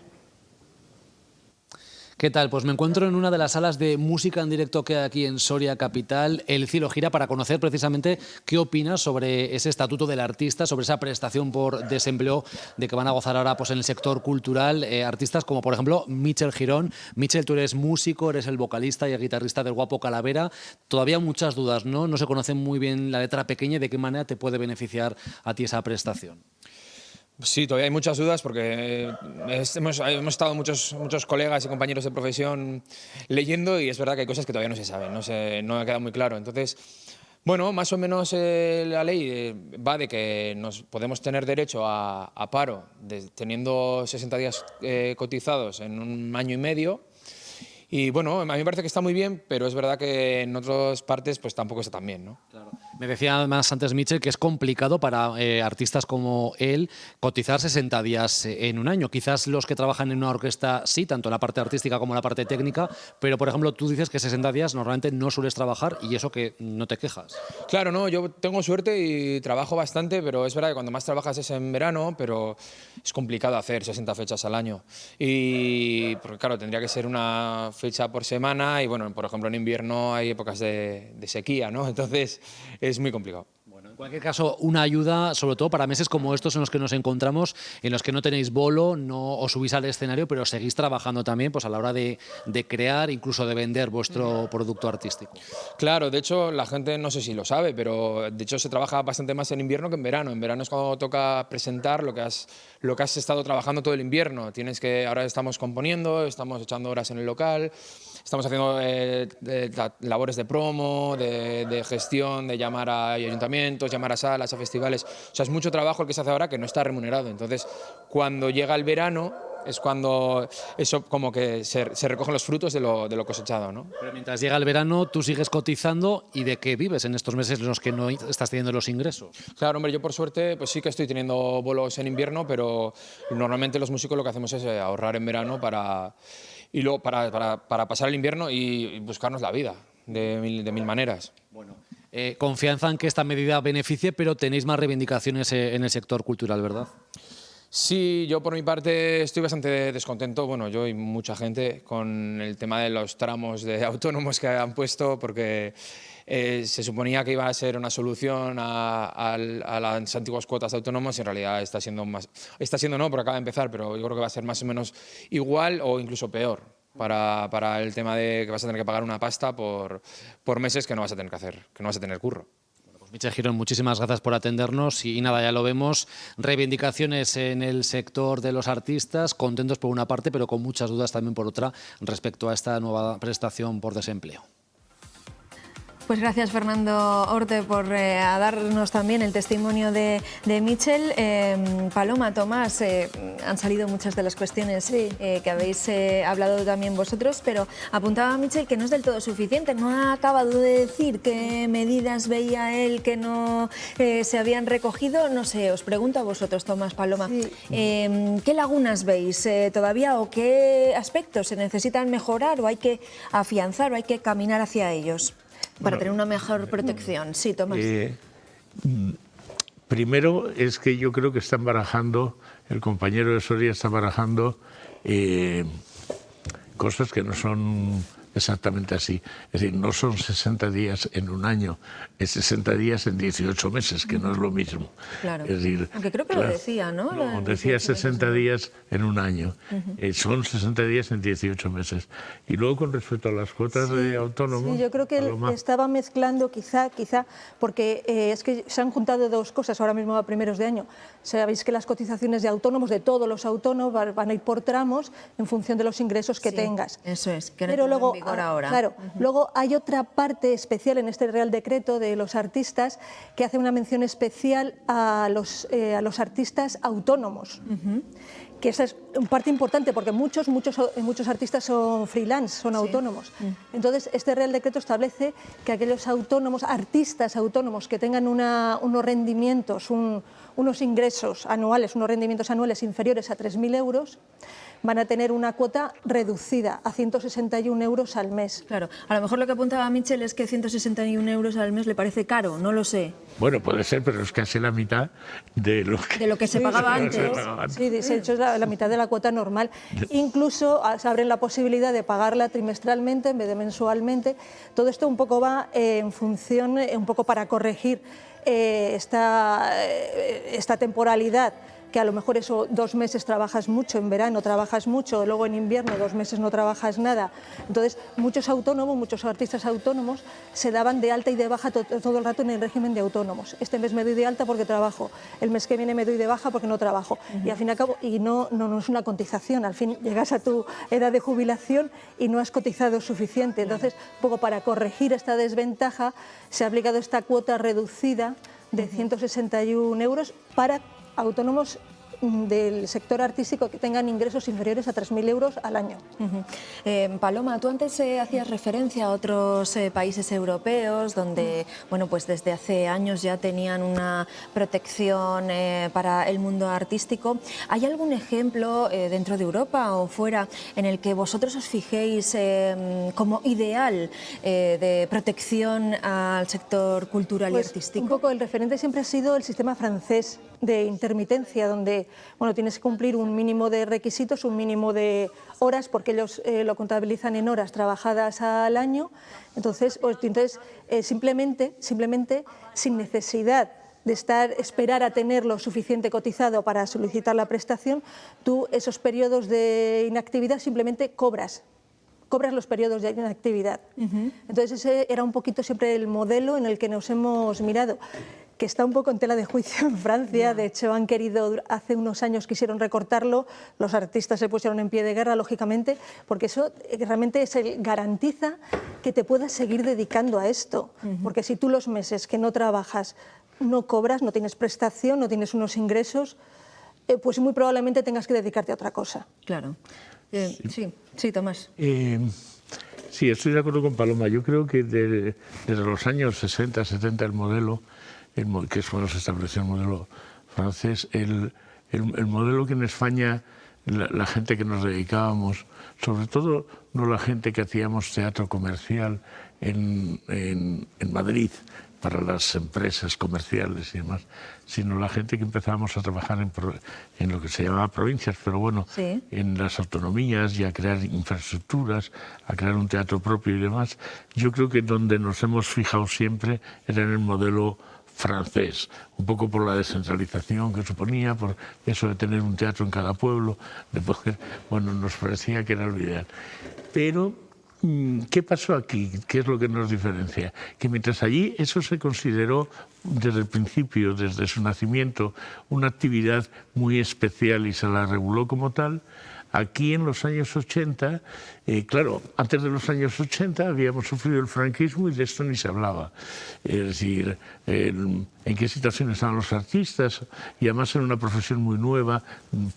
Speaker 11: ¿Qué tal? Pues me encuentro en una de las salas de música en directo que hay aquí en Soria Capital, El Cielo Gira, para conocer precisamente qué opinas sobre ese estatuto del artista, sobre esa prestación por desempleo de que van a gozar ahora pues, en el sector cultural artistas como por ejemplo Michel Girón. Michel, tú eres músico, eres el vocalista y el guitarrista del Guapo Calavera. Todavía muchas dudas, ¿no? No se conoce muy bien la letra pequeña y de qué manera te puede beneficiar a ti esa prestación.
Speaker 12: Sí, todavía hay muchas dudas porque hemos estado muchos colegas y compañeros de profesión leyendo y es verdad que hay cosas que todavía no se saben, no ha quedado muy claro. Entonces, bueno, más o menos la ley va de que nos podemos tener derecho a paro teniendo 60 días cotizados en un año y medio. Y bueno, a mí me parece que está muy bien, pero es verdad que en otras partes pues tampoco está tan bien, ¿no?
Speaker 11: Claro. Me decía además antes Michel que es complicado para artistas como él cotizar 60 días en un año. Quizás los que trabajan en una orquesta sí, tanto la parte artística como la parte técnica, pero por ejemplo tú dices que 60 días normalmente no sueles trabajar y eso que no te quejas.
Speaker 12: Claro, no, yo tengo suerte y trabajo bastante, pero es verdad que cuando más trabajas es en verano, pero es complicado hacer 60 fechas al año. Y porque claro, tendría que ser una fecha por semana y bueno, por ejemplo en invierno hay épocas de sequía, ¿no? Entonces es muy complicado.
Speaker 11: Bueno, en cualquier caso, una ayuda, sobre todo para meses como estos en los que nos encontramos, en los que no tenéis bolo, no os subís al escenario, pero seguís trabajando también pues, a la hora de crear, incluso de vender vuestro producto artístico.
Speaker 12: Claro, de hecho, la gente no sé si lo sabe, pero de hecho se trabaja bastante más en invierno que en verano. En verano es cuando toca presentar lo que has estado trabajando todo el invierno. Ahora estamos componiendo, estamos echando horas en el local, estamos haciendo labores de promo, de gestión, de llamar a ayuntamientos, llamar a salas, a festivales. O sea, es mucho trabajo el que se hace ahora que no está remunerado. Entonces, cuando llega el verano, es cuando eso como que se recogen los frutos de lo cosechado, ¿no?
Speaker 11: Pero mientras llega el verano, tú sigues cotizando, ¿y de qué vives en estos meses en los que no estás teniendo los ingresos?
Speaker 12: Claro, hombre, yo por suerte pues sí que estoy teniendo bolos en invierno, pero normalmente los músicos lo que hacemos es ahorrar en verano y luego para pasar el invierno y buscarnos la vida de mil maneras.
Speaker 11: Bueno, confianza en que esta medida beneficie, pero tenéis más reivindicaciones en el sector cultural, ¿verdad?
Speaker 12: Sí, yo por mi parte estoy bastante descontento, bueno, yo y mucha gente, con el tema de los tramos de autónomos que han puesto, porque se suponía que iba a ser una solución a las antiguas cuotas de autónomos y en realidad está siendo no, porque acaba de empezar, pero yo creo que va a ser más o menos igual o incluso peor para el tema de que vas a tener que pagar una pasta por meses que no vas a tener que hacer, que no vas a tener curro.
Speaker 11: Michel Girón, muchísimas gracias por atendernos y nada, ya lo vemos, reivindicaciones en el sector de los artistas, contentos por una parte, pero con muchas dudas también por otra respecto a esta nueva prestación por desempleo.
Speaker 1: Pues gracias, Fernando Orte, por darnos también el testimonio de Michel. Paloma, Tomás, han salido muchas de las cuestiones que habéis hablado también vosotros, pero apuntaba Michel que no es del todo suficiente. No ha acabado de decir qué medidas veía él que no se habían recogido. No sé, os pregunto a vosotros, Tomás, Paloma, ¿qué lagunas veis todavía o qué aspectos se necesitan mejorar o hay que afianzar o hay que caminar hacia ellos para tener una mejor protección? Sí, Tomás.
Speaker 9: Primero es que yo creo que están barajando, el compañero de Soria está barajando cosas que no son exactamente así. Es decir, no son 60 días en un año, es 60 días en 18 meses, que no es lo mismo.
Speaker 1: Claro.
Speaker 9: Es decir,
Speaker 1: aunque creo que lo decía, ¿no?
Speaker 9: No, decía 60 días en un año. Son 60 días en 18 meses. Y luego con respecto a las cuotas de autónomos...
Speaker 10: Sí, yo creo que él estaba mezclando quizá, porque es que se han juntado dos cosas ahora mismo a primeros de año. Sabéis que las cotizaciones de autónomos, de todos los autónomos, van a ir por tramos en función de los ingresos que tengas.
Speaker 1: Eso es, que
Speaker 10: pero luego,
Speaker 1: ahora.
Speaker 10: Claro, luego hay otra parte especial en este Real Decreto de los artistas que hace una mención especial a los artistas autónomos. Que esa es una parte importante porque muchos artistas son freelance, son autónomos. Entonces, este Real Decreto establece que aquellos artistas autónomos que tengan unos rendimientos, unos ingresos anuales, unos rendimientos anuales inferiores a 3.000 euros, van a tener una cuota reducida a 161 euros al mes.
Speaker 1: Claro, a lo mejor lo que apuntaba Michel es que 161 euros al mes le parece caro, no lo sé.
Speaker 9: Bueno, puede ser, pero es casi la mitad de lo que
Speaker 1: se pagaba antes.
Speaker 10: Sí, de hecho es la mitad de la cuota normal. Incluso se abre la posibilidad de pagarla trimestralmente en vez de mensualmente. Todo esto un poco va en función, un poco para corregir esta temporalidad, que a lo mejor 2 meses trabajas mucho, en verano trabajas mucho, luego en invierno 2 meses no trabajas nada. Entonces, muchos artistas autónomos se daban de alta y de baja todo el rato en el régimen de autónomos. Este mes me doy de alta porque trabajo, el mes que viene me doy de baja porque no trabajo. Y al fin y al cabo, no es una cotización, al fin llegas a tu edad de jubilación y no has cotizado suficiente. Entonces, un poco para corregir esta desventaja, se ha aplicado esta cuota reducida de 161 euros para autónomos del sector artístico que tengan ingresos inferiores a 3.000 euros al año.
Speaker 1: Paloma, tú antes hacías referencia a otros países europeos donde, bueno, pues desde hace años ya tenían una protección para el mundo artístico. ¿Hay algún ejemplo dentro de Europa o fuera en el que vosotros os fijéis como ideal de protección al sector cultural y artístico?
Speaker 10: Un poco el referente siempre ha sido el sistema francés de intermitencia, donde tienes que cumplir un mínimo de requisitos, un mínimo de horas, porque ellos lo contabilizan en horas trabajadas al año. Entonces simplemente sin necesidad de esperar a tener lo suficiente cotizado para solicitar la prestación, tú esos periodos de inactividad simplemente cobras los periodos de inactividad. Entonces ese era un poquito siempre el modelo en el que nos hemos mirado, que está un poco en tela de juicio en Francia. De hecho, hace unos años quisieron recortarlo, los artistas se pusieron en pie de guerra, lógicamente, porque eso realmente garantiza que te puedas seguir dedicando a esto, porque si tú los meses que no trabajas no cobras, no tienes prestación, no tienes unos ingresos, pues muy probablemente tengas que dedicarte a otra cosa.
Speaker 1: Claro. Sí, Tomás.
Speaker 9: Sí, estoy de acuerdo con Paloma. Yo creo que desde los años 60, 70 el modelo, que es cuando se estableció el modelo francés, el modelo que en España la gente que nos dedicábamos, sobre todo no la gente que hacíamos teatro comercial en Madrid para las empresas comerciales y demás, sino la gente que empezábamos a trabajar en lo que se llamaba provincias, pero bueno,
Speaker 1: sí,
Speaker 9: en las autonomías y a crear infraestructuras, a crear un teatro propio y demás. Yo creo que donde nos hemos fijado siempre era en el modelo francés, un poco por la descentralización que suponía, por eso de tener un teatro en cada pueblo, de poder, bueno, nos parecía que era lo ideal. Pero, ¿qué pasó aquí? ¿Qué es lo que nos diferencia? Que mientras allí eso se consideró desde el principio, desde su nacimiento, una actividad muy especial y se la reguló como tal, aquí en los años 80, claro, antes de los años 80 habíamos sufrido el franquismo y de esto ni se hablaba. Es decir, en qué situación estaban los artistas, y además era una profesión muy nueva,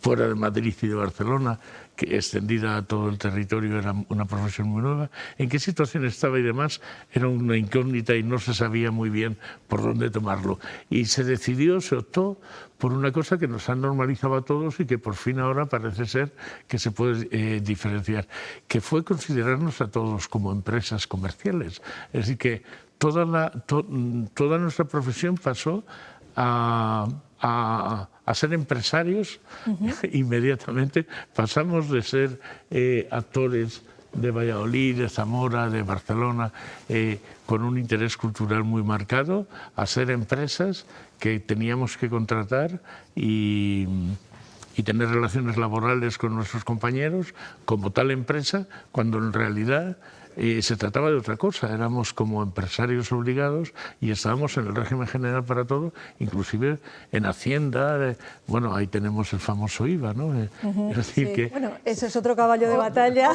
Speaker 9: fuera de Madrid y de Barcelona, que extendida a todo el territorio, era una profesión muy nueva. En qué situación estaba y demás era una incógnita y no se sabía muy bien por dónde tomarlo. Y se decidió, se optó por una cosa que nos han normalizado a todos y que por fin ahora parece ser que se puede diferenciar, que fue considerarnos a todos como empresas comerciales. Es decir, que toda nuestra profesión pasó a ser empresarios. Inmediatamente pasamos de ser actores de Valladolid, de Zamora, de Barcelona, con un interés cultural muy marcado, a ser empresas que teníamos que contratar y tener relaciones laborales con nuestros compañeros como tal empresa, cuando en realidad se trataba de otra cosa. Éramos como empresarios obligados y estábamos en el régimen general para todo, inclusive en Hacienda. Bueno, ahí tenemos el famoso IVA, ¿no? Es decir,
Speaker 10: sí.
Speaker 9: que...
Speaker 10: Bueno, ese es otro caballo de batalla.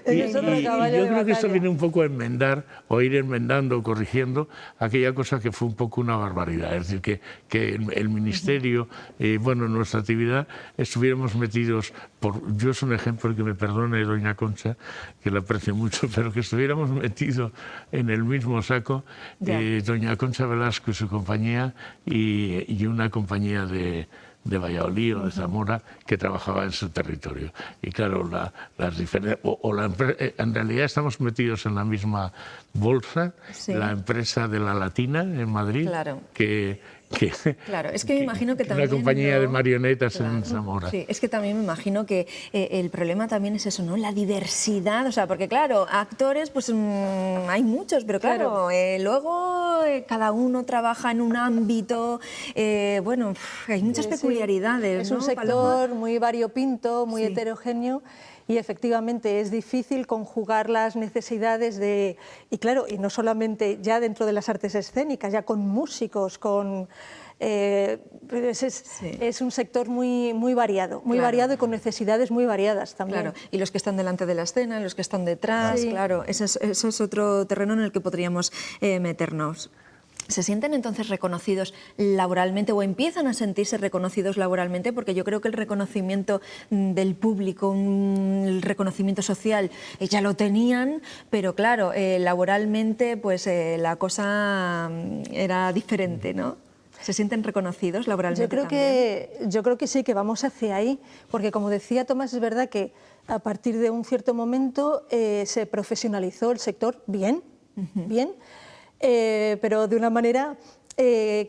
Speaker 9: Yo creo que esto viene un poco a enmendar, o ir enmendando o corrigiendo aquella cosa que fue un poco una barbaridad. Es decir, que el Ministerio, bueno, en nuestra actividad estuviéramos metidos, yo es un ejemplo, que me perdone doña Concha, que la aprecio mucho, pero que estuviéramos metidos en el mismo saco doña Concha Velasco y su compañía y una compañía de Valladolid o de Zamora que trabajaba en su territorio. Y claro, las diferencias, en realidad estamos metidos en la misma bolsa, sí, la empresa de La Latina en Madrid,
Speaker 1: claro,
Speaker 9: claro,
Speaker 1: es que me imagino que también...
Speaker 9: Una compañía de marionetas, claro, en Zamora.
Speaker 1: Sí, es que también me imagino que el problema también es eso, ¿no? La diversidad, o sea, porque claro, actores pues hay muchos, pero claro, luego cada uno trabaja en un ámbito, bueno, hay muchas peculiaridades,
Speaker 10: es
Speaker 1: ¿no,
Speaker 10: un sector muy variopinto, muy heterogéneo. Y efectivamente es difícil conjugar las necesidades y claro, y no solamente ya dentro de las artes escénicas, ya con músicos, con... es un sector muy variado, variado y con necesidades muy variadas también.
Speaker 1: Claro, y los que están delante de la escena, los que están detrás, claro, ese es otro terreno en el que podríamos meternos. ¿Se sienten entonces reconocidos laboralmente o empiezan a sentirse reconocidos laboralmente? Porque yo creo que el reconocimiento del público, el reconocimiento social, ya lo tenían, pero claro, laboralmente pues la cosa era diferente, ¿no? ¿Se sienten reconocidos laboralmente
Speaker 10: yo creo que sí, que vamos hacia ahí, porque como decía Tomás, es verdad que a partir de un cierto momento se profesionalizó el sector bien, pero de una manera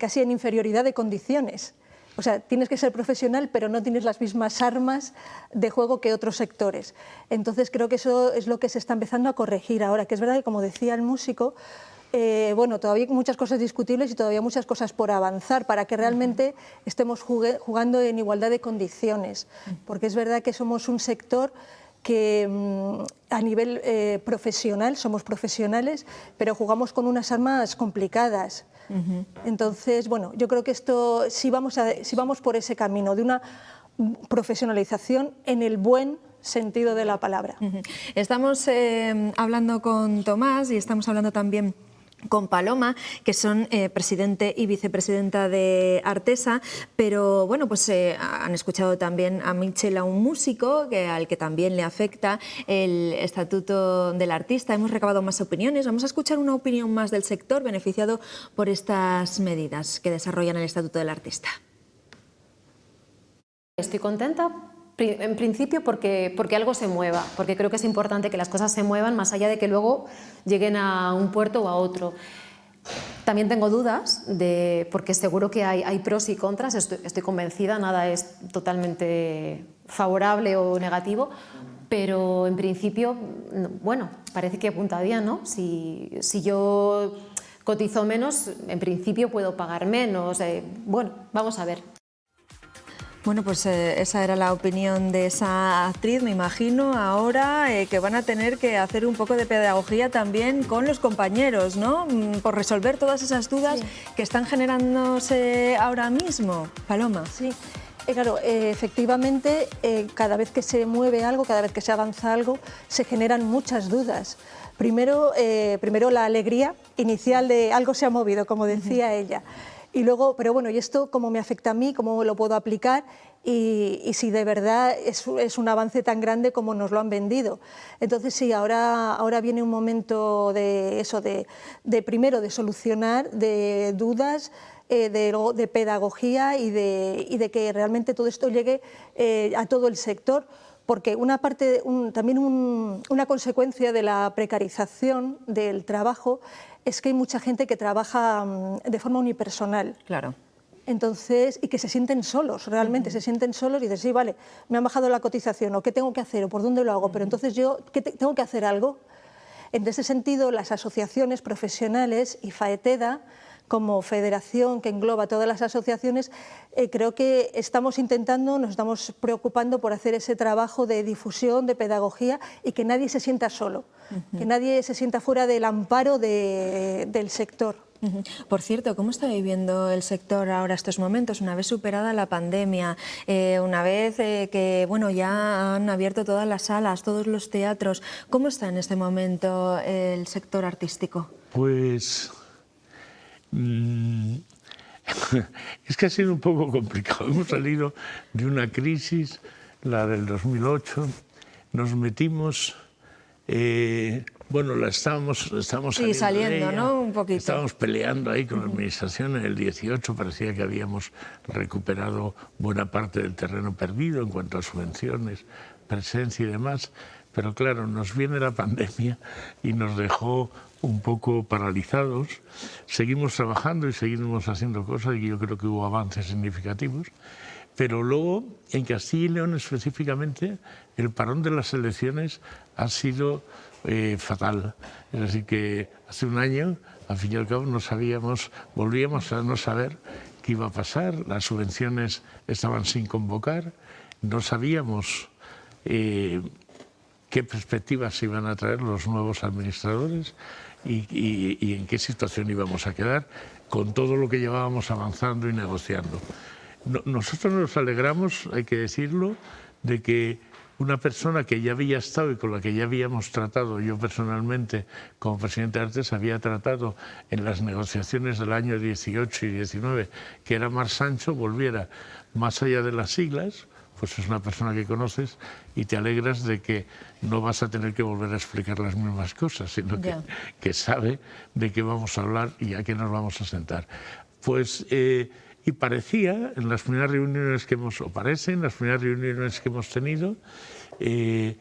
Speaker 10: casi en inferioridad de condiciones. O sea, tienes que ser profesional, pero no tienes las mismas armas de juego que otros sectores. Entonces creo que eso es lo que se está empezando a corregir ahora, que es verdad que, como decía el músico, bueno, todavía hay muchas cosas discutibles y todavía muchas cosas por avanzar para que realmente estemos jugando en igualdad de condiciones, porque es verdad que somos un sector que a nivel profesional somos profesionales, pero jugamos con unas armas complicadas. Entonces, bueno, yo creo que esto, si vamos por ese camino de una profesionalización en el buen sentido de la palabra.
Speaker 1: Estamos hablando con Tomás y estamos hablando también con Paloma, que son presidente y vicepresidenta de Artesa, pero bueno, pues han escuchado también a Michel, a un músico al que también le afecta el estatuto del artista. Hemos recabado más opiniones. Vamos a escuchar una opinión más del sector beneficiado por estas medidas que desarrollan el estatuto del artista.
Speaker 13: Estoy contenta. En principio porque algo se mueva, porque creo que es importante que las cosas se muevan más allá de que luego lleguen a un puerto o a otro. También tengo dudas, porque seguro que hay pros y contras, estoy convencida, nada es totalmente favorable o negativo, pero en principio, bueno, parece que apunta bien, ¿no? Si yo cotizo menos, en principio puedo pagar menos, bueno, vamos a ver.
Speaker 1: Bueno, pues esa era la opinión de esa actriz. Me imagino ahora que van a tener que hacer un poco de pedagogía también con los compañeros, ¿no? Por resolver todas esas dudas que están generándose ahora mismo. Paloma.
Speaker 10: Sí. Claro, efectivamente, cada vez que se mueve algo, cada vez que se avanza algo, se generan muchas dudas. Primero la alegría inicial de algo se ha movido, como decía ella. Y luego, pero bueno, ¿y esto cómo me afecta a mí? ¿Cómo lo puedo aplicar? Y si de verdad es un avance tan grande como nos lo han vendido. Entonces sí, ahora viene un momento de eso, de primero de solucionar, de dudas, de pedagogía y de que realmente todo esto llegue a todo el sector. Porque una consecuencia de la precarización del trabajo es que hay mucha gente que trabaja de forma unipersonal.
Speaker 1: Claro.
Speaker 10: Entonces, y que se sienten solos, realmente se sienten solos y dicen, sí, vale, me han bajado la cotización, o qué tengo que hacer, o por dónde lo hago, pero entonces yo tengo que hacer algo. En ese sentido, las asociaciones profesionales y FAETEDA, como federación que engloba todas las asociaciones, creo que nos estamos preocupando por hacer ese trabajo de difusión, de pedagogía y que nadie se sienta solo, que nadie se sienta fuera del amparo del sector.
Speaker 1: Por cierto, ¿cómo está viviendo el sector ahora estos momentos, una vez superada la pandemia, una vez que bueno, ya han abierto todas las salas, todos los teatros? ¿Cómo está en este momento el sector artístico?
Speaker 9: Pues es que ha sido un poco complicado. Hemos salido de una crisis, la del 2008, nos metimos, bueno, estamos saliendo de ella,
Speaker 1: ¿no? Un poquito.
Speaker 9: Estábamos peleando ahí con la administración en el 18, parecía que habíamos recuperado buena parte del terreno perdido en cuanto a subvenciones, presencia y demás, pero claro, nos viene la pandemia y nos dejó un poco paralizados. Seguimos trabajando y seguimos haciendo cosas y yo creo que hubo avances significativos, pero luego en Castilla y León específicamente el parón de las elecciones ha sido fatal. Es decir, que hace un año, al fin y al cabo, volvíamos a no saber qué iba a pasar, las subvenciones estaban sin convocar, no sabíamos qué perspectivas se iban a traer los nuevos administradores y en qué situación íbamos a quedar con todo lo que llevábamos avanzando y negociando. Nosotros nos alegramos, hay que decirlo, de que una persona que ya había estado y con la que ya habíamos tratado, yo personalmente como presidente de Artes había tratado en las negociaciones del año 18 y 19, que era Mar Sancho, volviera más allá de las siglas. Pues es una persona que conoces y te alegras de que no vas a tener que volver a explicar las mismas cosas, sino que sabe de qué vamos a hablar y a qué nos vamos a sentar. Pues, y parecía, en las primeras reuniones que hemos tenido, en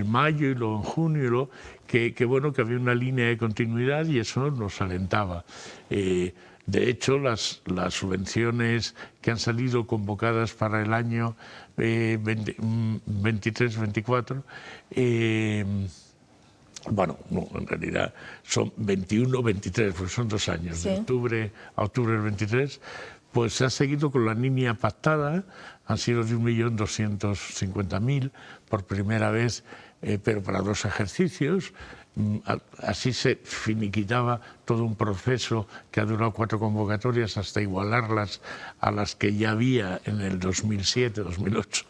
Speaker 9: mayo y luego en junio, que bueno, que había una línea de continuidad y eso nos alentaba. De hecho, las subvenciones que han salido convocadas para el año 23-24, bueno, no, en realidad son 21-23, porque son 2 años, de octubre a octubre del 23, pues se ha seguido con la línea pactada, han sido de 1.250.000 por primera vez, pero para 2 ejercicios. Así se finiquitaba todo un proceso que ha durado 4 convocatorias hasta igualarlas a las que ya había en el 2007, 2008,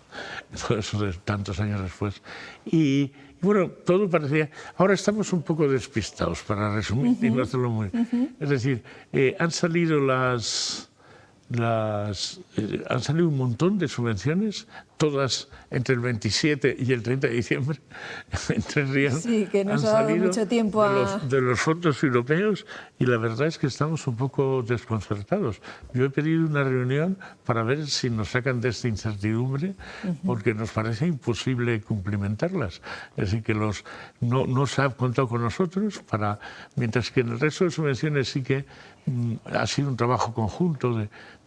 Speaker 9: todo eso de tantos años después. Y bueno, todo parecía... Ahora estamos un poco despistados, para resumir y no hacerlo muy... Es decir, han salido han salido un montón de subvenciones, todas entre el 27 y el 30 de diciembre,
Speaker 1: sí, que nos ha dado mucho tiempo
Speaker 9: de los fondos europeos, y la verdad es que estamos un poco desconcertados. Yo he pedido una reunión para ver si nos sacan de esta incertidumbre, porque nos parece imposible cumplimentarlas. Es decir, que no se ha contado con nosotros, mientras que en el resto de subvenciones sí que ha sido un trabajo conjunto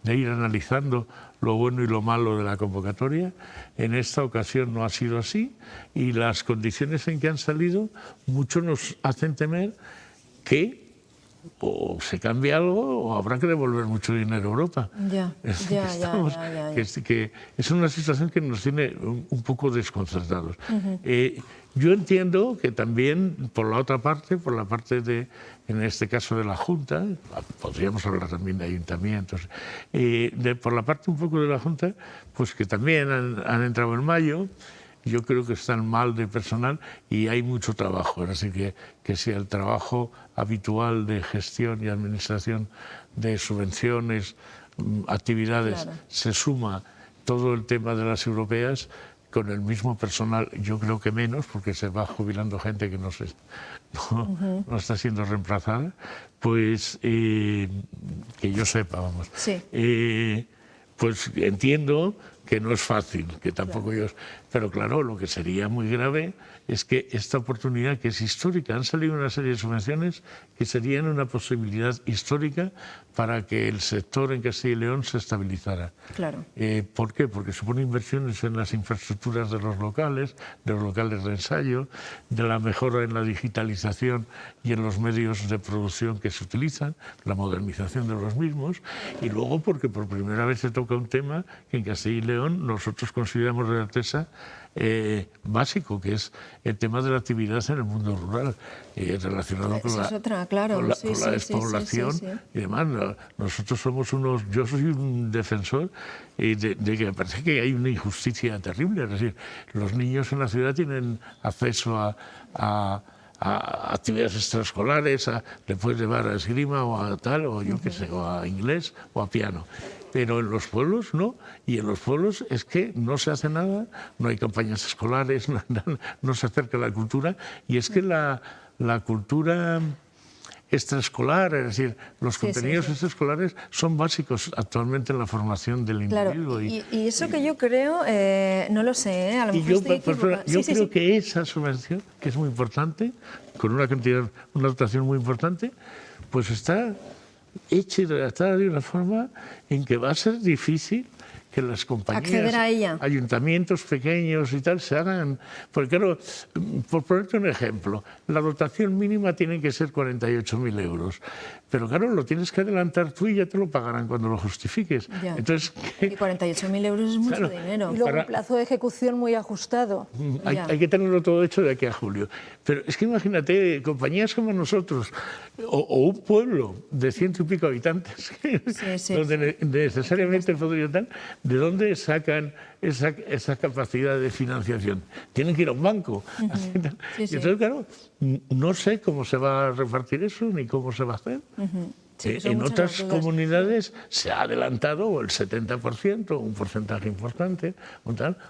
Speaker 9: de ir analizando lo bueno y lo malo de la convocatoria. En esta ocasión no ha sido así, y las condiciones en que han salido mucho nos hacen temer que o se cambie algo o habrá que devolver mucho dinero a Europa. Que es una situación que nos tiene un poco desconcertados. Yo entiendo que también por la otra parte, por la parte en este caso de la Junta, podríamos hablar también de ayuntamientos, por la parte un poco de la Junta, pues que también han entrado en mayo. Yo creo que están mal de personal y hay mucho trabajo. Así que si el trabajo habitual de gestión y administración de subvenciones, actividades, se suma todo el tema de las europeas, con el mismo personal, yo creo que menos, porque se va jubilando gente que no está siendo reemplazada, pues que yo sepa, vamos. Pues entiendo que no es fácil, que tampoco ellos... Pero claro, lo que sería muy grave es que esta oportunidad, que es histórica, han salido una serie de subvenciones que serían una posibilidad histórica para que el sector en Castilla y León se estabilizara.
Speaker 1: Claro.
Speaker 9: ¿Por qué? Porque supone inversiones en las infraestructuras de los locales de ensayo, de la mejora en la digitalización y en los medios de producción que se utilizan, la modernización de los mismos, y luego porque por primera vez se toca un tema que en Castilla y León nosotros consideramos de Artesa básico, que es el tema de la actividad en el mundo rural, relacionado con la despoblación y demás. Nosotros somos yo soy un defensor de que me parece que hay una injusticia terrible. Es decir, los niños en la ciudad tienen acceso a actividades extraescolares, le puedes llevar a esgrima o a tal, o yo qué sé, o a inglés o a piano. Pero en los pueblos no, y en los pueblos es que no se hace nada, no hay campañas escolares, no se acerca a la cultura, y es que la cultura extraescolar, es decir, los contenidos extraescolares son básicos actualmente en la formación del individuo.
Speaker 1: Y eso que yo creo, no lo sé, a lo mejor estoy equivocada.
Speaker 9: Yo creo que esa subvención, que es muy importante, con una dotación muy importante, pues está hecha y redactada de una forma en que va a ser difícil que las compañías, ayuntamientos pequeños y tal, se hagan... Porque claro, por ponerte un ejemplo, la dotación mínima tiene que ser 48.000 euros. Pero claro, lo tienes que adelantar tú y ya te lo pagarán cuando lo justifiques. Entonces,
Speaker 1: y 48.000 euros es mucho dinero.
Speaker 10: Y luego un plazo de ejecución muy ajustado.
Speaker 9: Hay que tenerlo todo hecho de aquí a julio. Pero es que imagínate, compañías como nosotros, o un pueblo de 100 y pico habitantes, donde necesariamente podría estar, ¿de dónde sacan esa capacidad de financiación? Tienen que ir a un banco. Entonces, claro, no sé cómo se va a repartir eso ni cómo se va a hacer. En otras comunidades se ha adelantado el 70%, un porcentaje importante,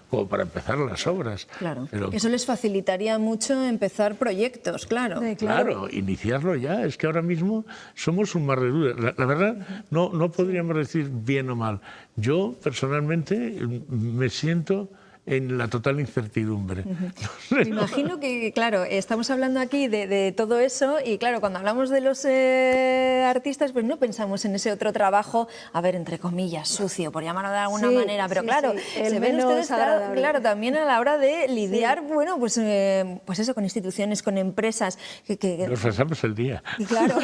Speaker 9: como para empezar las obras.
Speaker 1: Claro, pero eso les facilitaría mucho empezar proyectos, claro.
Speaker 9: Claro, iniciarlo ya. Es que ahora mismo somos un mar de dudas. La verdad, no podríamos decir bien o mal. Yo, personalmente, me siento en la total incertidumbre.
Speaker 1: Me imagino que, claro, estamos hablando aquí de todo eso y, claro, cuando hablamos de los artistas, pues no pensamos en ese otro trabajo, a ver, entre comillas, sucio, por llamarlo de alguna manera, pero claro, se ven ustedes, claro, también a la hora de lidiar, bueno, pues eso, con instituciones, con empresas.
Speaker 9: Nos pasamos el día.
Speaker 1: Claro,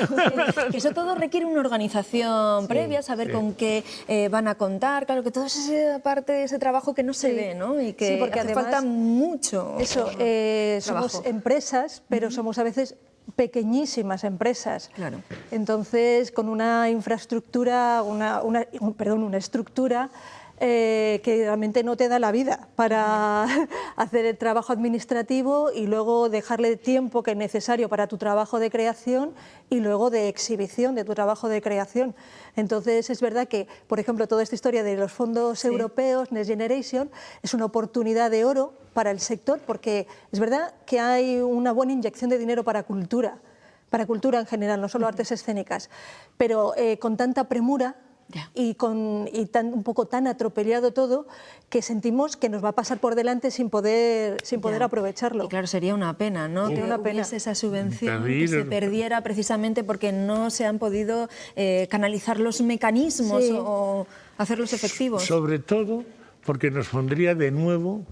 Speaker 1: que eso todo requiere una organización previa, saber con qué van a contar, claro, que todo es esa parte de ese trabajo que no se ve, ¿no? Y que
Speaker 10: porque
Speaker 1: hace
Speaker 10: además,
Speaker 1: falta mucho
Speaker 10: somos empresas, pero somos a veces pequeñísimas empresas.
Speaker 1: Claro.
Speaker 10: Entonces, con una infraestructura, una estructura que realmente no te da la vida para hacer el trabajo administrativo y luego dejarle el tiempo que es necesario para tu trabajo de creación y luego de exhibición de tu trabajo de creación. Entonces es verdad que, por ejemplo, toda esta historia de los fondos europeos, Next Generation, es una oportunidad de oro para el sector, porque es verdad que hay una buena inyección de dinero para cultura en general, no solo artes escénicas, pero con tanta premura y un poco tan atropellado todo, que sentimos que nos va a pasar por delante sin poder aprovecharlo.
Speaker 1: Y claro, sería una pena, ¿no? Que hubiese esa subvención, que se perdiera precisamente porque no se han podido canalizar los mecanismos o hacerlos efectivos.
Speaker 9: Sobre todo porque nos pondría de nuevo,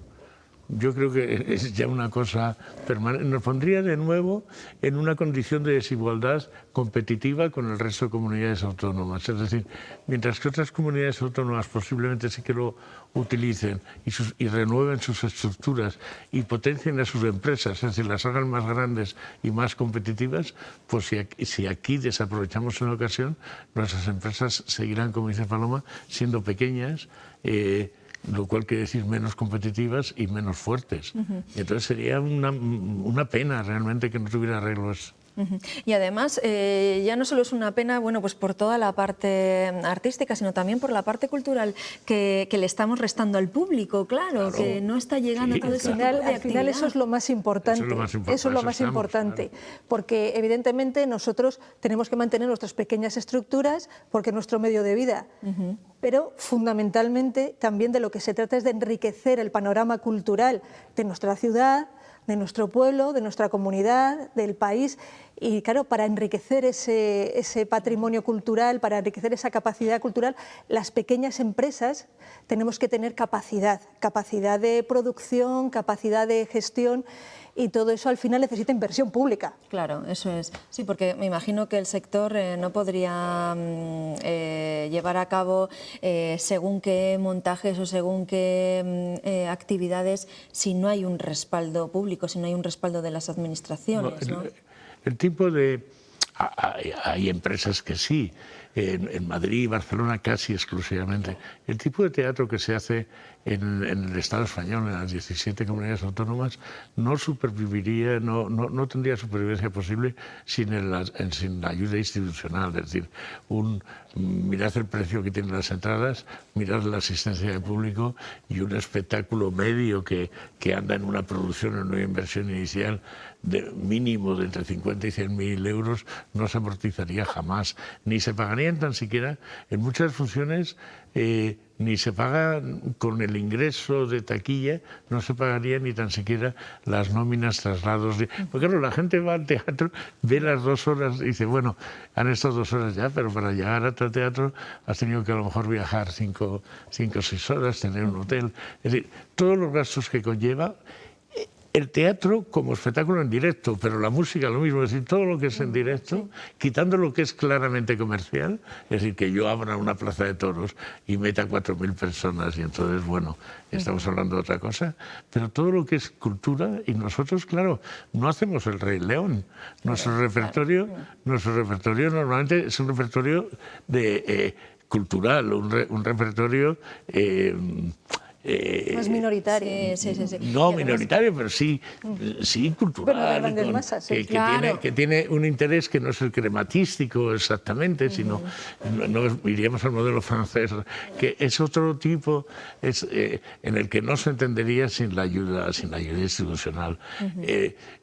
Speaker 9: yo creo que es ya una cosa permanente, nos pondría de nuevo en una condición de desigualdad competitiva con el resto de comunidades autónomas. Es decir, mientras que otras comunidades autónomas posiblemente sí que lo utilicen y renueven sus estructuras y potencien a sus empresas, es decir, las hagan más grandes y más competitivas, pues si aquí desaprovechamos una ocasión, nuestras empresas seguirán, como dice Paloma, siendo pequeñas, lo cual quiere decir menos competitivas y menos fuertes. Entonces sería una pena realmente que no tuviera arreglos.
Speaker 1: Y además, ya no solo es una pena, bueno, pues por toda la parte artística, sino también por la parte cultural que le estamos restando al público, claro, que no está llegando todo ese tipo de actividad.
Speaker 10: Al final eso es lo más importante. Eso es lo más importante, porque evidentemente nosotros tenemos que mantener nuestras pequeñas estructuras porque es nuestro medio de vida. Pero fundamentalmente también de lo que se trata es de enriquecer el panorama cultural de nuestra ciudad, de nuestro pueblo, de nuestra comunidad, del país. Y claro, para enriquecer ese patrimonio cultural, para enriquecer esa capacidad cultural, las pequeñas empresas tenemos que tener capacidad de producción, capacidad de gestión, y todo eso al final necesita inversión pública.
Speaker 1: Claro, eso es. Sí, porque me imagino que el sector no podría llevar a cabo según qué montajes o según qué actividades si no hay un respaldo público, si no hay un respaldo de las administraciones, ¿no?
Speaker 9: El tipo de... Hay empresas que sí, en Madrid y Barcelona casi exclusivamente. El tipo de teatro que se hace en el Estado español, en las 17 comunidades autónomas, no superviviría, no tendría supervivencia posible sin la ayuda institucional. Es decir, mirad el precio que tienen las entradas, mirad la asistencia de público y un espectáculo medio que anda en una producción, en una inversión inicial de mínimo de entre 50 y 100.000 euros, no se amortizaría jamás, ni se pagarían tan siquiera, en muchas funciones ni se paga con el ingreso de taquilla, no se pagaría ni tan siquiera las nóminas, traslados. Porque claro, la gente va al teatro, ve las 2 horas y dice, bueno, han estado 2 horas ya, pero para llegar a otro teatro has tenido que a lo mejor viajar 5 o 6 horas, tener un hotel. Es decir, todos los gastos que conlleva el teatro como espectáculo en directo, pero la música lo mismo, es decir, todo lo que es en directo, quitando lo que es claramente comercial, es decir, que yo abra una plaza de toros y meta 4.000 personas y entonces, bueno, estamos hablando de otra cosa, pero todo lo que es cultura, y nosotros, claro, no hacemos el Rey León. Nuestro repertorio normalmente es un repertorio cultural, un repertorio...
Speaker 10: más minoritario.
Speaker 1: Sí.
Speaker 9: No minoritario, pero sí cultural, que tiene un interés que no es el crematístico exactamente, sino no iríamos al modelo francés, que es otro tipo, en el que no se entendería sin la ayuda institucional.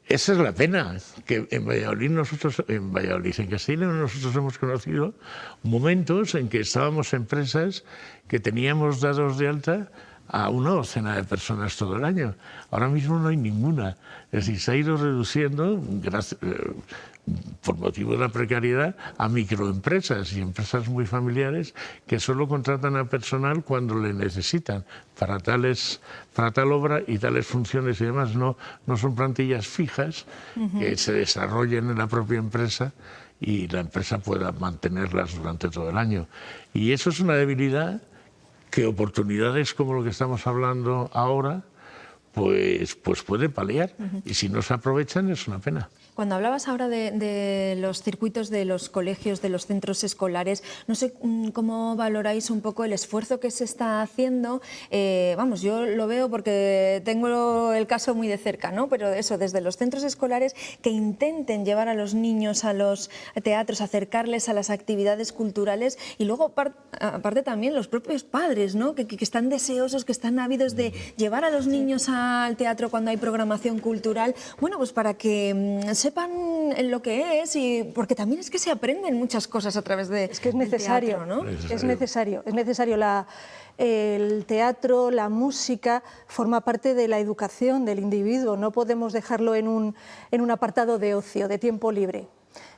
Speaker 9: Esa es la pena, que en Valladolid, en Castilla, nosotros hemos conocido momentos en que estábamos empresas que teníamos dados de alta a una docena de personas todo el año. Ahora mismo no hay ninguna. Es decir, se ha ido reduciendo, por motivo de la precariedad, a microempresas y empresas muy familiares que solo contratan a personal cuando le necesitan para tal obra y tales funciones y demás. No son plantillas fijas que se desarrollen en la propia empresa y la empresa pueda mantenerlas durante todo el año. Y eso es una debilidad que oportunidades como lo que estamos hablando ahora, pues puede paliar. Y si no se aprovechan es una pena.
Speaker 1: Cuando hablabas ahora de los circuitos de los colegios, de los centros escolares, no sé cómo valoráis un poco el esfuerzo que se está haciendo. Vamos, yo lo veo porque tengo el caso muy de cerca, ¿no? Pero eso, desde los centros escolares que intenten llevar a los niños a los teatros, acercarles a las actividades culturales, y luego aparte también los propios padres, ¿no? Que están deseosos, que están ávidos de llevar a los niños al teatro cuando hay programación cultural, bueno, pues para que sepan lo que es, y porque también es que se aprenden muchas cosas a través de
Speaker 10: es que es necesario,
Speaker 1: teatro, ¿no?
Speaker 10: Es necesario. El teatro, la música, forma parte de la educación del individuo. No podemos dejarlo en un apartado de ocio, de tiempo libre.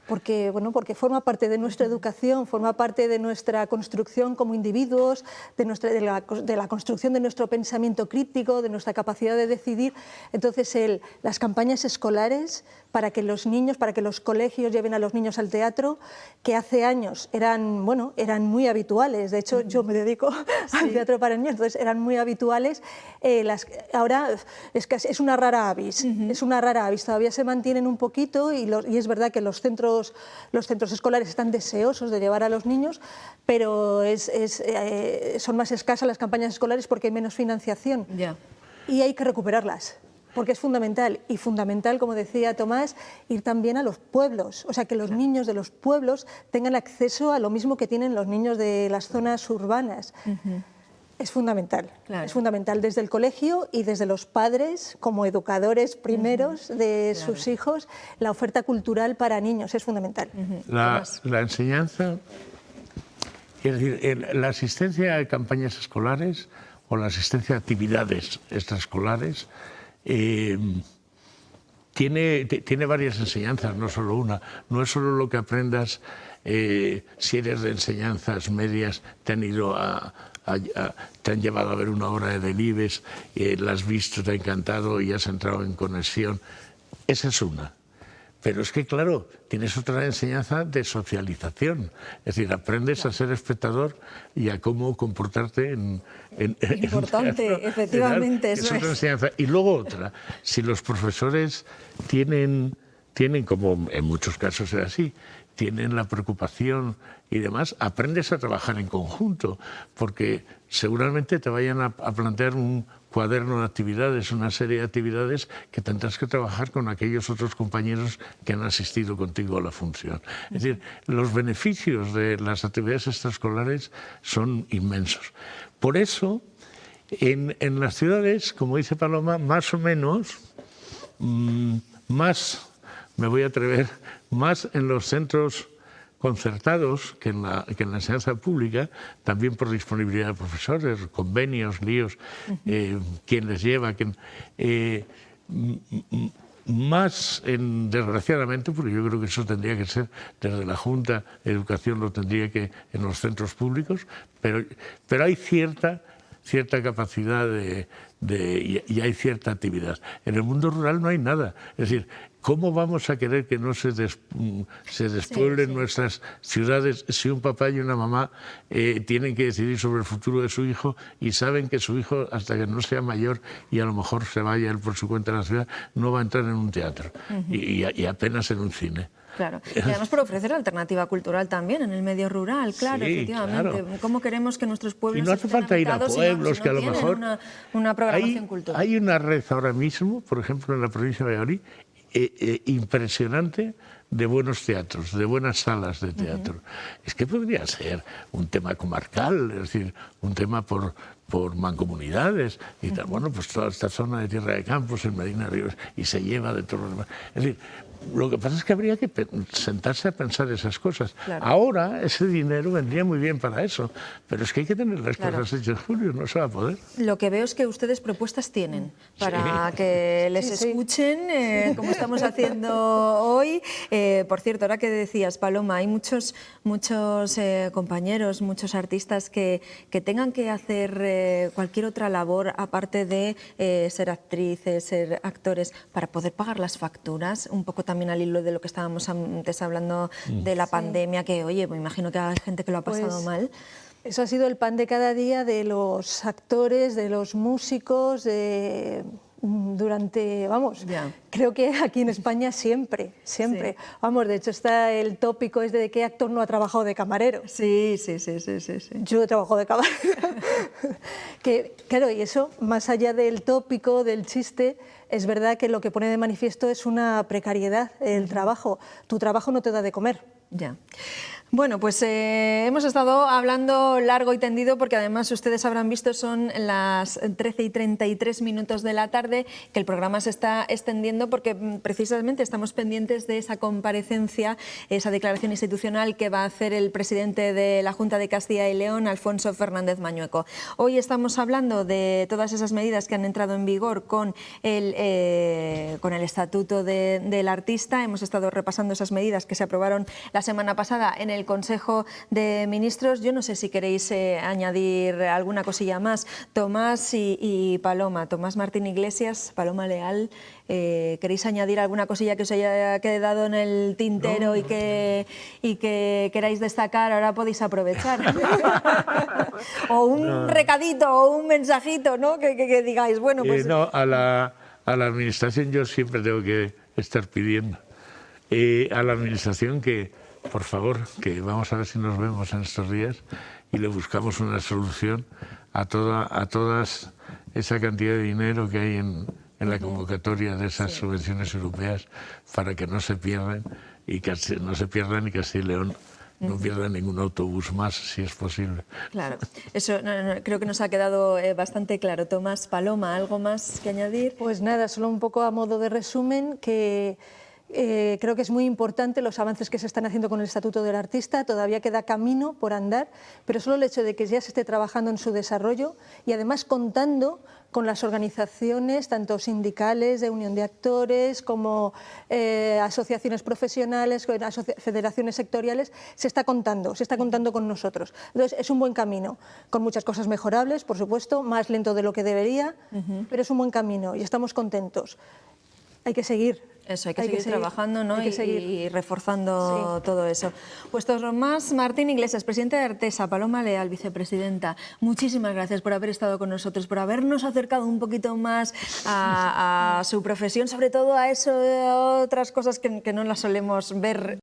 Speaker 10: Porque forma parte de nuestra educación, forma parte de nuestra construcción como individuos, de la construcción de nuestro pensamiento crítico, de nuestra capacidad de decidir. Entonces, las campañas escolares para que los niños, para que los colegios lleven a los niños al teatro, que hace años eran muy habituales. De hecho, yo me dedico al teatro para niños, entonces eran muy habituales. Ahora es una rara avis, todavía se mantienen un poquito, y es verdad que los centros escolares están deseosos de llevar a los niños, pero son más escasas las campañas escolares porque hay menos financiación.
Speaker 1: Ya.
Speaker 10: Y hay que recuperarlas, porque es fundamental. Y fundamental, como decía Tomás, ir también a los pueblos, o sea, que los niños de los pueblos tengan acceso a lo mismo que tienen los niños de las zonas urbanas. Es fundamental, es fundamental desde el colegio y desde los padres, como educadores primeros de sus hijos, la oferta cultural para niños es fundamental.
Speaker 9: La enseñanza, es decir, la asistencia a campañas escolares o la asistencia a actividades extraescolares tiene varias enseñanzas, no solo una. No es solo lo que aprendas si eres de enseñanzas medias, te han llevado a ver una obra de Delibes, la has visto, te ha encantado y has entrado en conexión. Esa es una. Pero es que, claro, tienes otra enseñanza de socialización. Es decir, aprendes a ser espectador y a cómo comportarte
Speaker 1: Importante, efectivamente,
Speaker 9: es otra enseñanza. Y luego otra, si los profesores tienen, como en muchos casos es así, tienen la preocupación y demás, aprendes a trabajar en conjunto, porque seguramente te vayan a plantear un cuaderno de actividades, una serie de actividades que tendrás que trabajar con aquellos otros compañeros que han asistido contigo a la función. Es decir, los beneficios de las actividades extraescolares son inmensos. Por eso, en las ciudades, como dice Paloma, más o menos, más, me voy a atrever, más en los centros concertados que en la enseñanza pública, también por disponibilidad de profesores, convenios, líos, quién les lleva, más, desgraciadamente, porque yo creo que eso tendría que ser desde la Junta de Educación, lo tendría que en los centros públicos, pero hay cierta capacidad y hay cierta actividad. En el mundo rural no hay nada. Es decir, ¿cómo vamos a querer que no se despueblen nuestras ciudades si un papá y una mamá tienen que decidir sobre el futuro de su hijo y saben que su hijo, hasta que no sea mayor y a lo mejor se vaya él por su cuenta a la ciudad, no va a entrar en un teatro y apenas en un cine?
Speaker 1: Claro, y además por ofrecer alternativa cultural también en el medio rural, claro,
Speaker 9: sí,
Speaker 1: efectivamente.
Speaker 9: Claro.
Speaker 1: ¿Cómo queremos que nuestros pueblos
Speaker 9: y no hace falta ir a pueblos que a lo mejor
Speaker 1: una programación cultural?
Speaker 9: Hay una red ahora mismo, por ejemplo, en la provincia de Valladolid, impresionante, de buenos teatros, de buenas salas de teatro. Es que podría ser un tema comarcal, es decir, un tema por mancomunidades y tal. Bueno, pues toda esta zona de Tierra de Campos, en Medina Ríos, y se lleva de todo lo demás. Es decir, lo que pasa es que habría que sentarse a pensar esas cosas. Claro. Ahora ese dinero vendría muy bien para eso, pero es que hay que tener las cosas hechas, Julio, no se va a poder.
Speaker 1: Lo que veo es que ustedes propuestas tienen para que les escuchen, como estamos haciendo hoy. Por cierto, ahora que decías, Paloma, hay muchos compañeros, muchos artistas que tengan que hacer cualquier otra labor aparte de ser actrices, ser actores, para poder pagar las facturas, un poco también al hilo de lo que estábamos antes hablando de la pandemia, que oye, me imagino que hay gente que lo ha pasado mal.
Speaker 10: Eso ha sido el pan de cada día de los actores, de los músicos, de durante, vamos, creo que aquí en España siempre. Vamos, de hecho está el tópico es de qué actor no ha trabajado de camarero.
Speaker 1: Sí.
Speaker 10: Yo he trabajado de camarero. Que, claro, y eso, más allá del tópico, del chiste, es verdad que lo que pone de manifiesto es una precariedad, el trabajo. Tu trabajo no te da de comer.
Speaker 1: Ya. Bueno, pues hemos estado hablando largo y tendido porque además ustedes habrán visto son las 13:33 de la tarde que el programa se está extendiendo porque precisamente estamos pendientes de esa comparecencia, esa declaración institucional que va a hacer el presidente de la Junta de Castilla y León, Alfonso Fernández Mañueco. Hoy estamos hablando de todas esas medidas que han entrado en vigor con el Estatuto del Artista. Hemos estado repasando esas medidas que se aprobaron la semana pasada en el Consejo de Ministros. Yo no sé si queréis añadir alguna cosilla más. Tomás y Paloma, Tomás Martín Iglesias, Paloma Leal, ¿queréis añadir alguna cosilla que os haya quedado en el tintero y que queráis destacar? Ahora podéis aprovechar. O un recadito o un mensajito, ¿no? Que digáis, bueno, pues...
Speaker 9: No, a la Administración yo siempre tengo que estar pidiendo. A la Administración que, por favor, que vamos a ver si nos vemos en estos días y le buscamos una solución a todas esa cantidad de dinero que hay en la convocatoria de esas subvenciones europeas para que no se pierdan y Castilla y León no pierda ningún autobús más, si es posible.
Speaker 1: Claro, eso creo que nos ha quedado bastante claro. Tomás, Paloma, ¿algo más que añadir?
Speaker 10: Pues nada, solo un poco a modo de resumen, que creo que es muy importante los avances que se están haciendo con el Estatuto del Artista. Todavía queda camino por andar, pero solo el hecho de que ya se esté trabajando en su desarrollo y además contando con las organizaciones, tanto sindicales, de unión de actores, como asociaciones profesionales, federaciones sectoriales, se está contando con nosotros. Entonces, es un buen camino, con muchas cosas mejorables, por supuesto, más lento de lo que debería, pero es un buen camino y estamos contentos. Hay que seguir.
Speaker 1: Eso, hay que seguir trabajando, ¿no? Y reforzando todo eso. Pues Tomás Martín Iglesias, presidente de Artesa, Paloma Leal, vicepresidenta, muchísimas gracias por haber estado con nosotros, por habernos acercado un poquito más a su profesión, sobre todo a eso, otras cosas que no las solemos ver